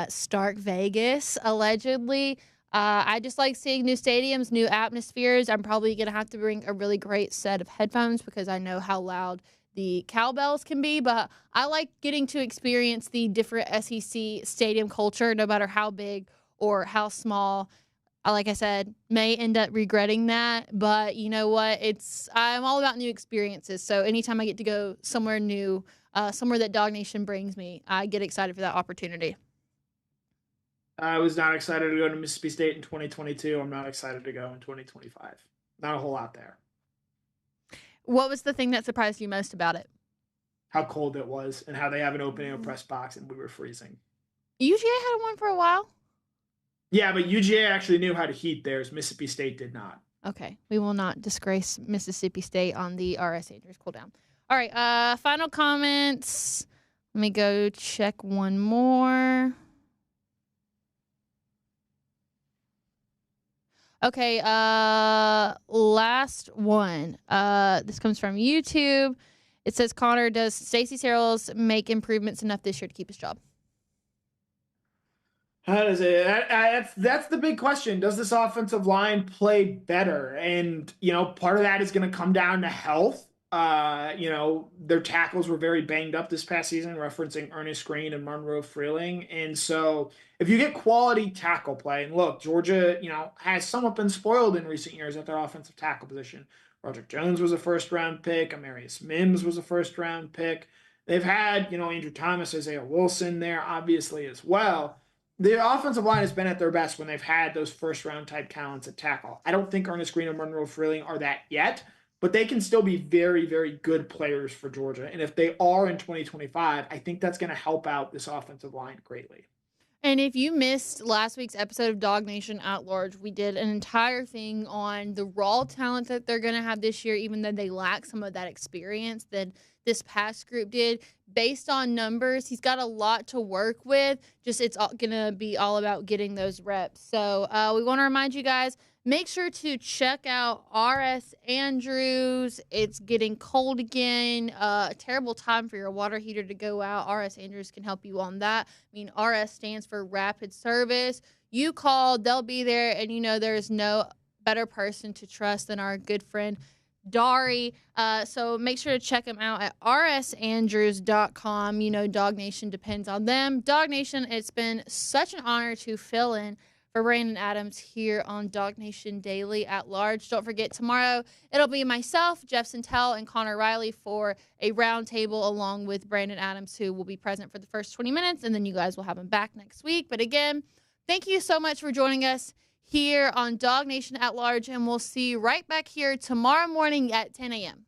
Stark Vegas, allegedly. I just like seeing new stadiums, new atmospheres. I'm probably going to have to bring a really great set of headphones because I know how loud the cowbells can be, but I like getting to experience the different SEC stadium culture, no matter how big or how small. Like I said, may end up regretting that, but you know what? I'm all about new experiences. So anytime I get to go somewhere new, somewhere that DawgNation brings me, I get excited for that opportunity. I was not excited to go to Mississippi State in 2022. I'm not excited to go in 2025. Not a whole lot there. What was the thing that surprised you most about it? How cold it was and how they have an opening press box and we were freezing. UGA had one for a while. Yeah, but UGA actually knew how to heat theirs. Mississippi State did not. Okay. We will not disgrace Mississippi State on the RS Andrews cool down. All right. Final comments. Let me go check one more. Okay. Last one. This comes from YouTube. It says, Connor, does Stacey Searles make improvements enough this year to keep his job? How does it? That's the big question. Does this offensive line play better? And, part of that is going to come down to health. Their tackles were very banged up this past season, referencing Ernest Green and Monroe Freeling. And so if you get quality tackle play, and look, Georgia, has somewhat been spoiled in recent years at their offensive tackle position. Roderick Jones was a first-round pick. Amarius Mims was a first-round pick. They've had, Andrew Thomas, Isaiah Wilson there, obviously, as well. The offensive line has been at their best when they've had those first-round type talents at tackle. I don't think Ernest Green and Monroe Freeling are that yet, but they can still be very, very good players for Georgia. And if they are in 2025, I think that's going to help out this offensive line greatly. And if you missed last week's episode of DawgNation at Large, we did an entire thing on the raw talent that they're going to have this year, even though they lack some of that experience that this past group did. Based on numbers, he's got a lot to work with. Just it's going to be all about getting those reps. So we want to remind you guys, make sure to check out RS Andrews. It's getting cold again. A terrible time for your water heater to go out. RS Andrews can help you on that. I mean, RS stands for Rapid Service. You call, they'll be there, and there's no better person to trust than our good friend Dari. So make sure to check them out at rsandrews.com. DawgNation depends on them. DawgNation, it's been such an honor to fill in for Brandon Adams here on DawgNation Daily at Large. Don't forget, tomorrow it'll be myself, Jeff Sentell, and Connor Riley for a roundtable along with Brandon Adams, who will be present for the first 20 minutes, and then you guys will have him back next week. But again, thank you so much for joining us here on DawgNation at Large, and we'll see you right back here tomorrow morning at 10 a.m.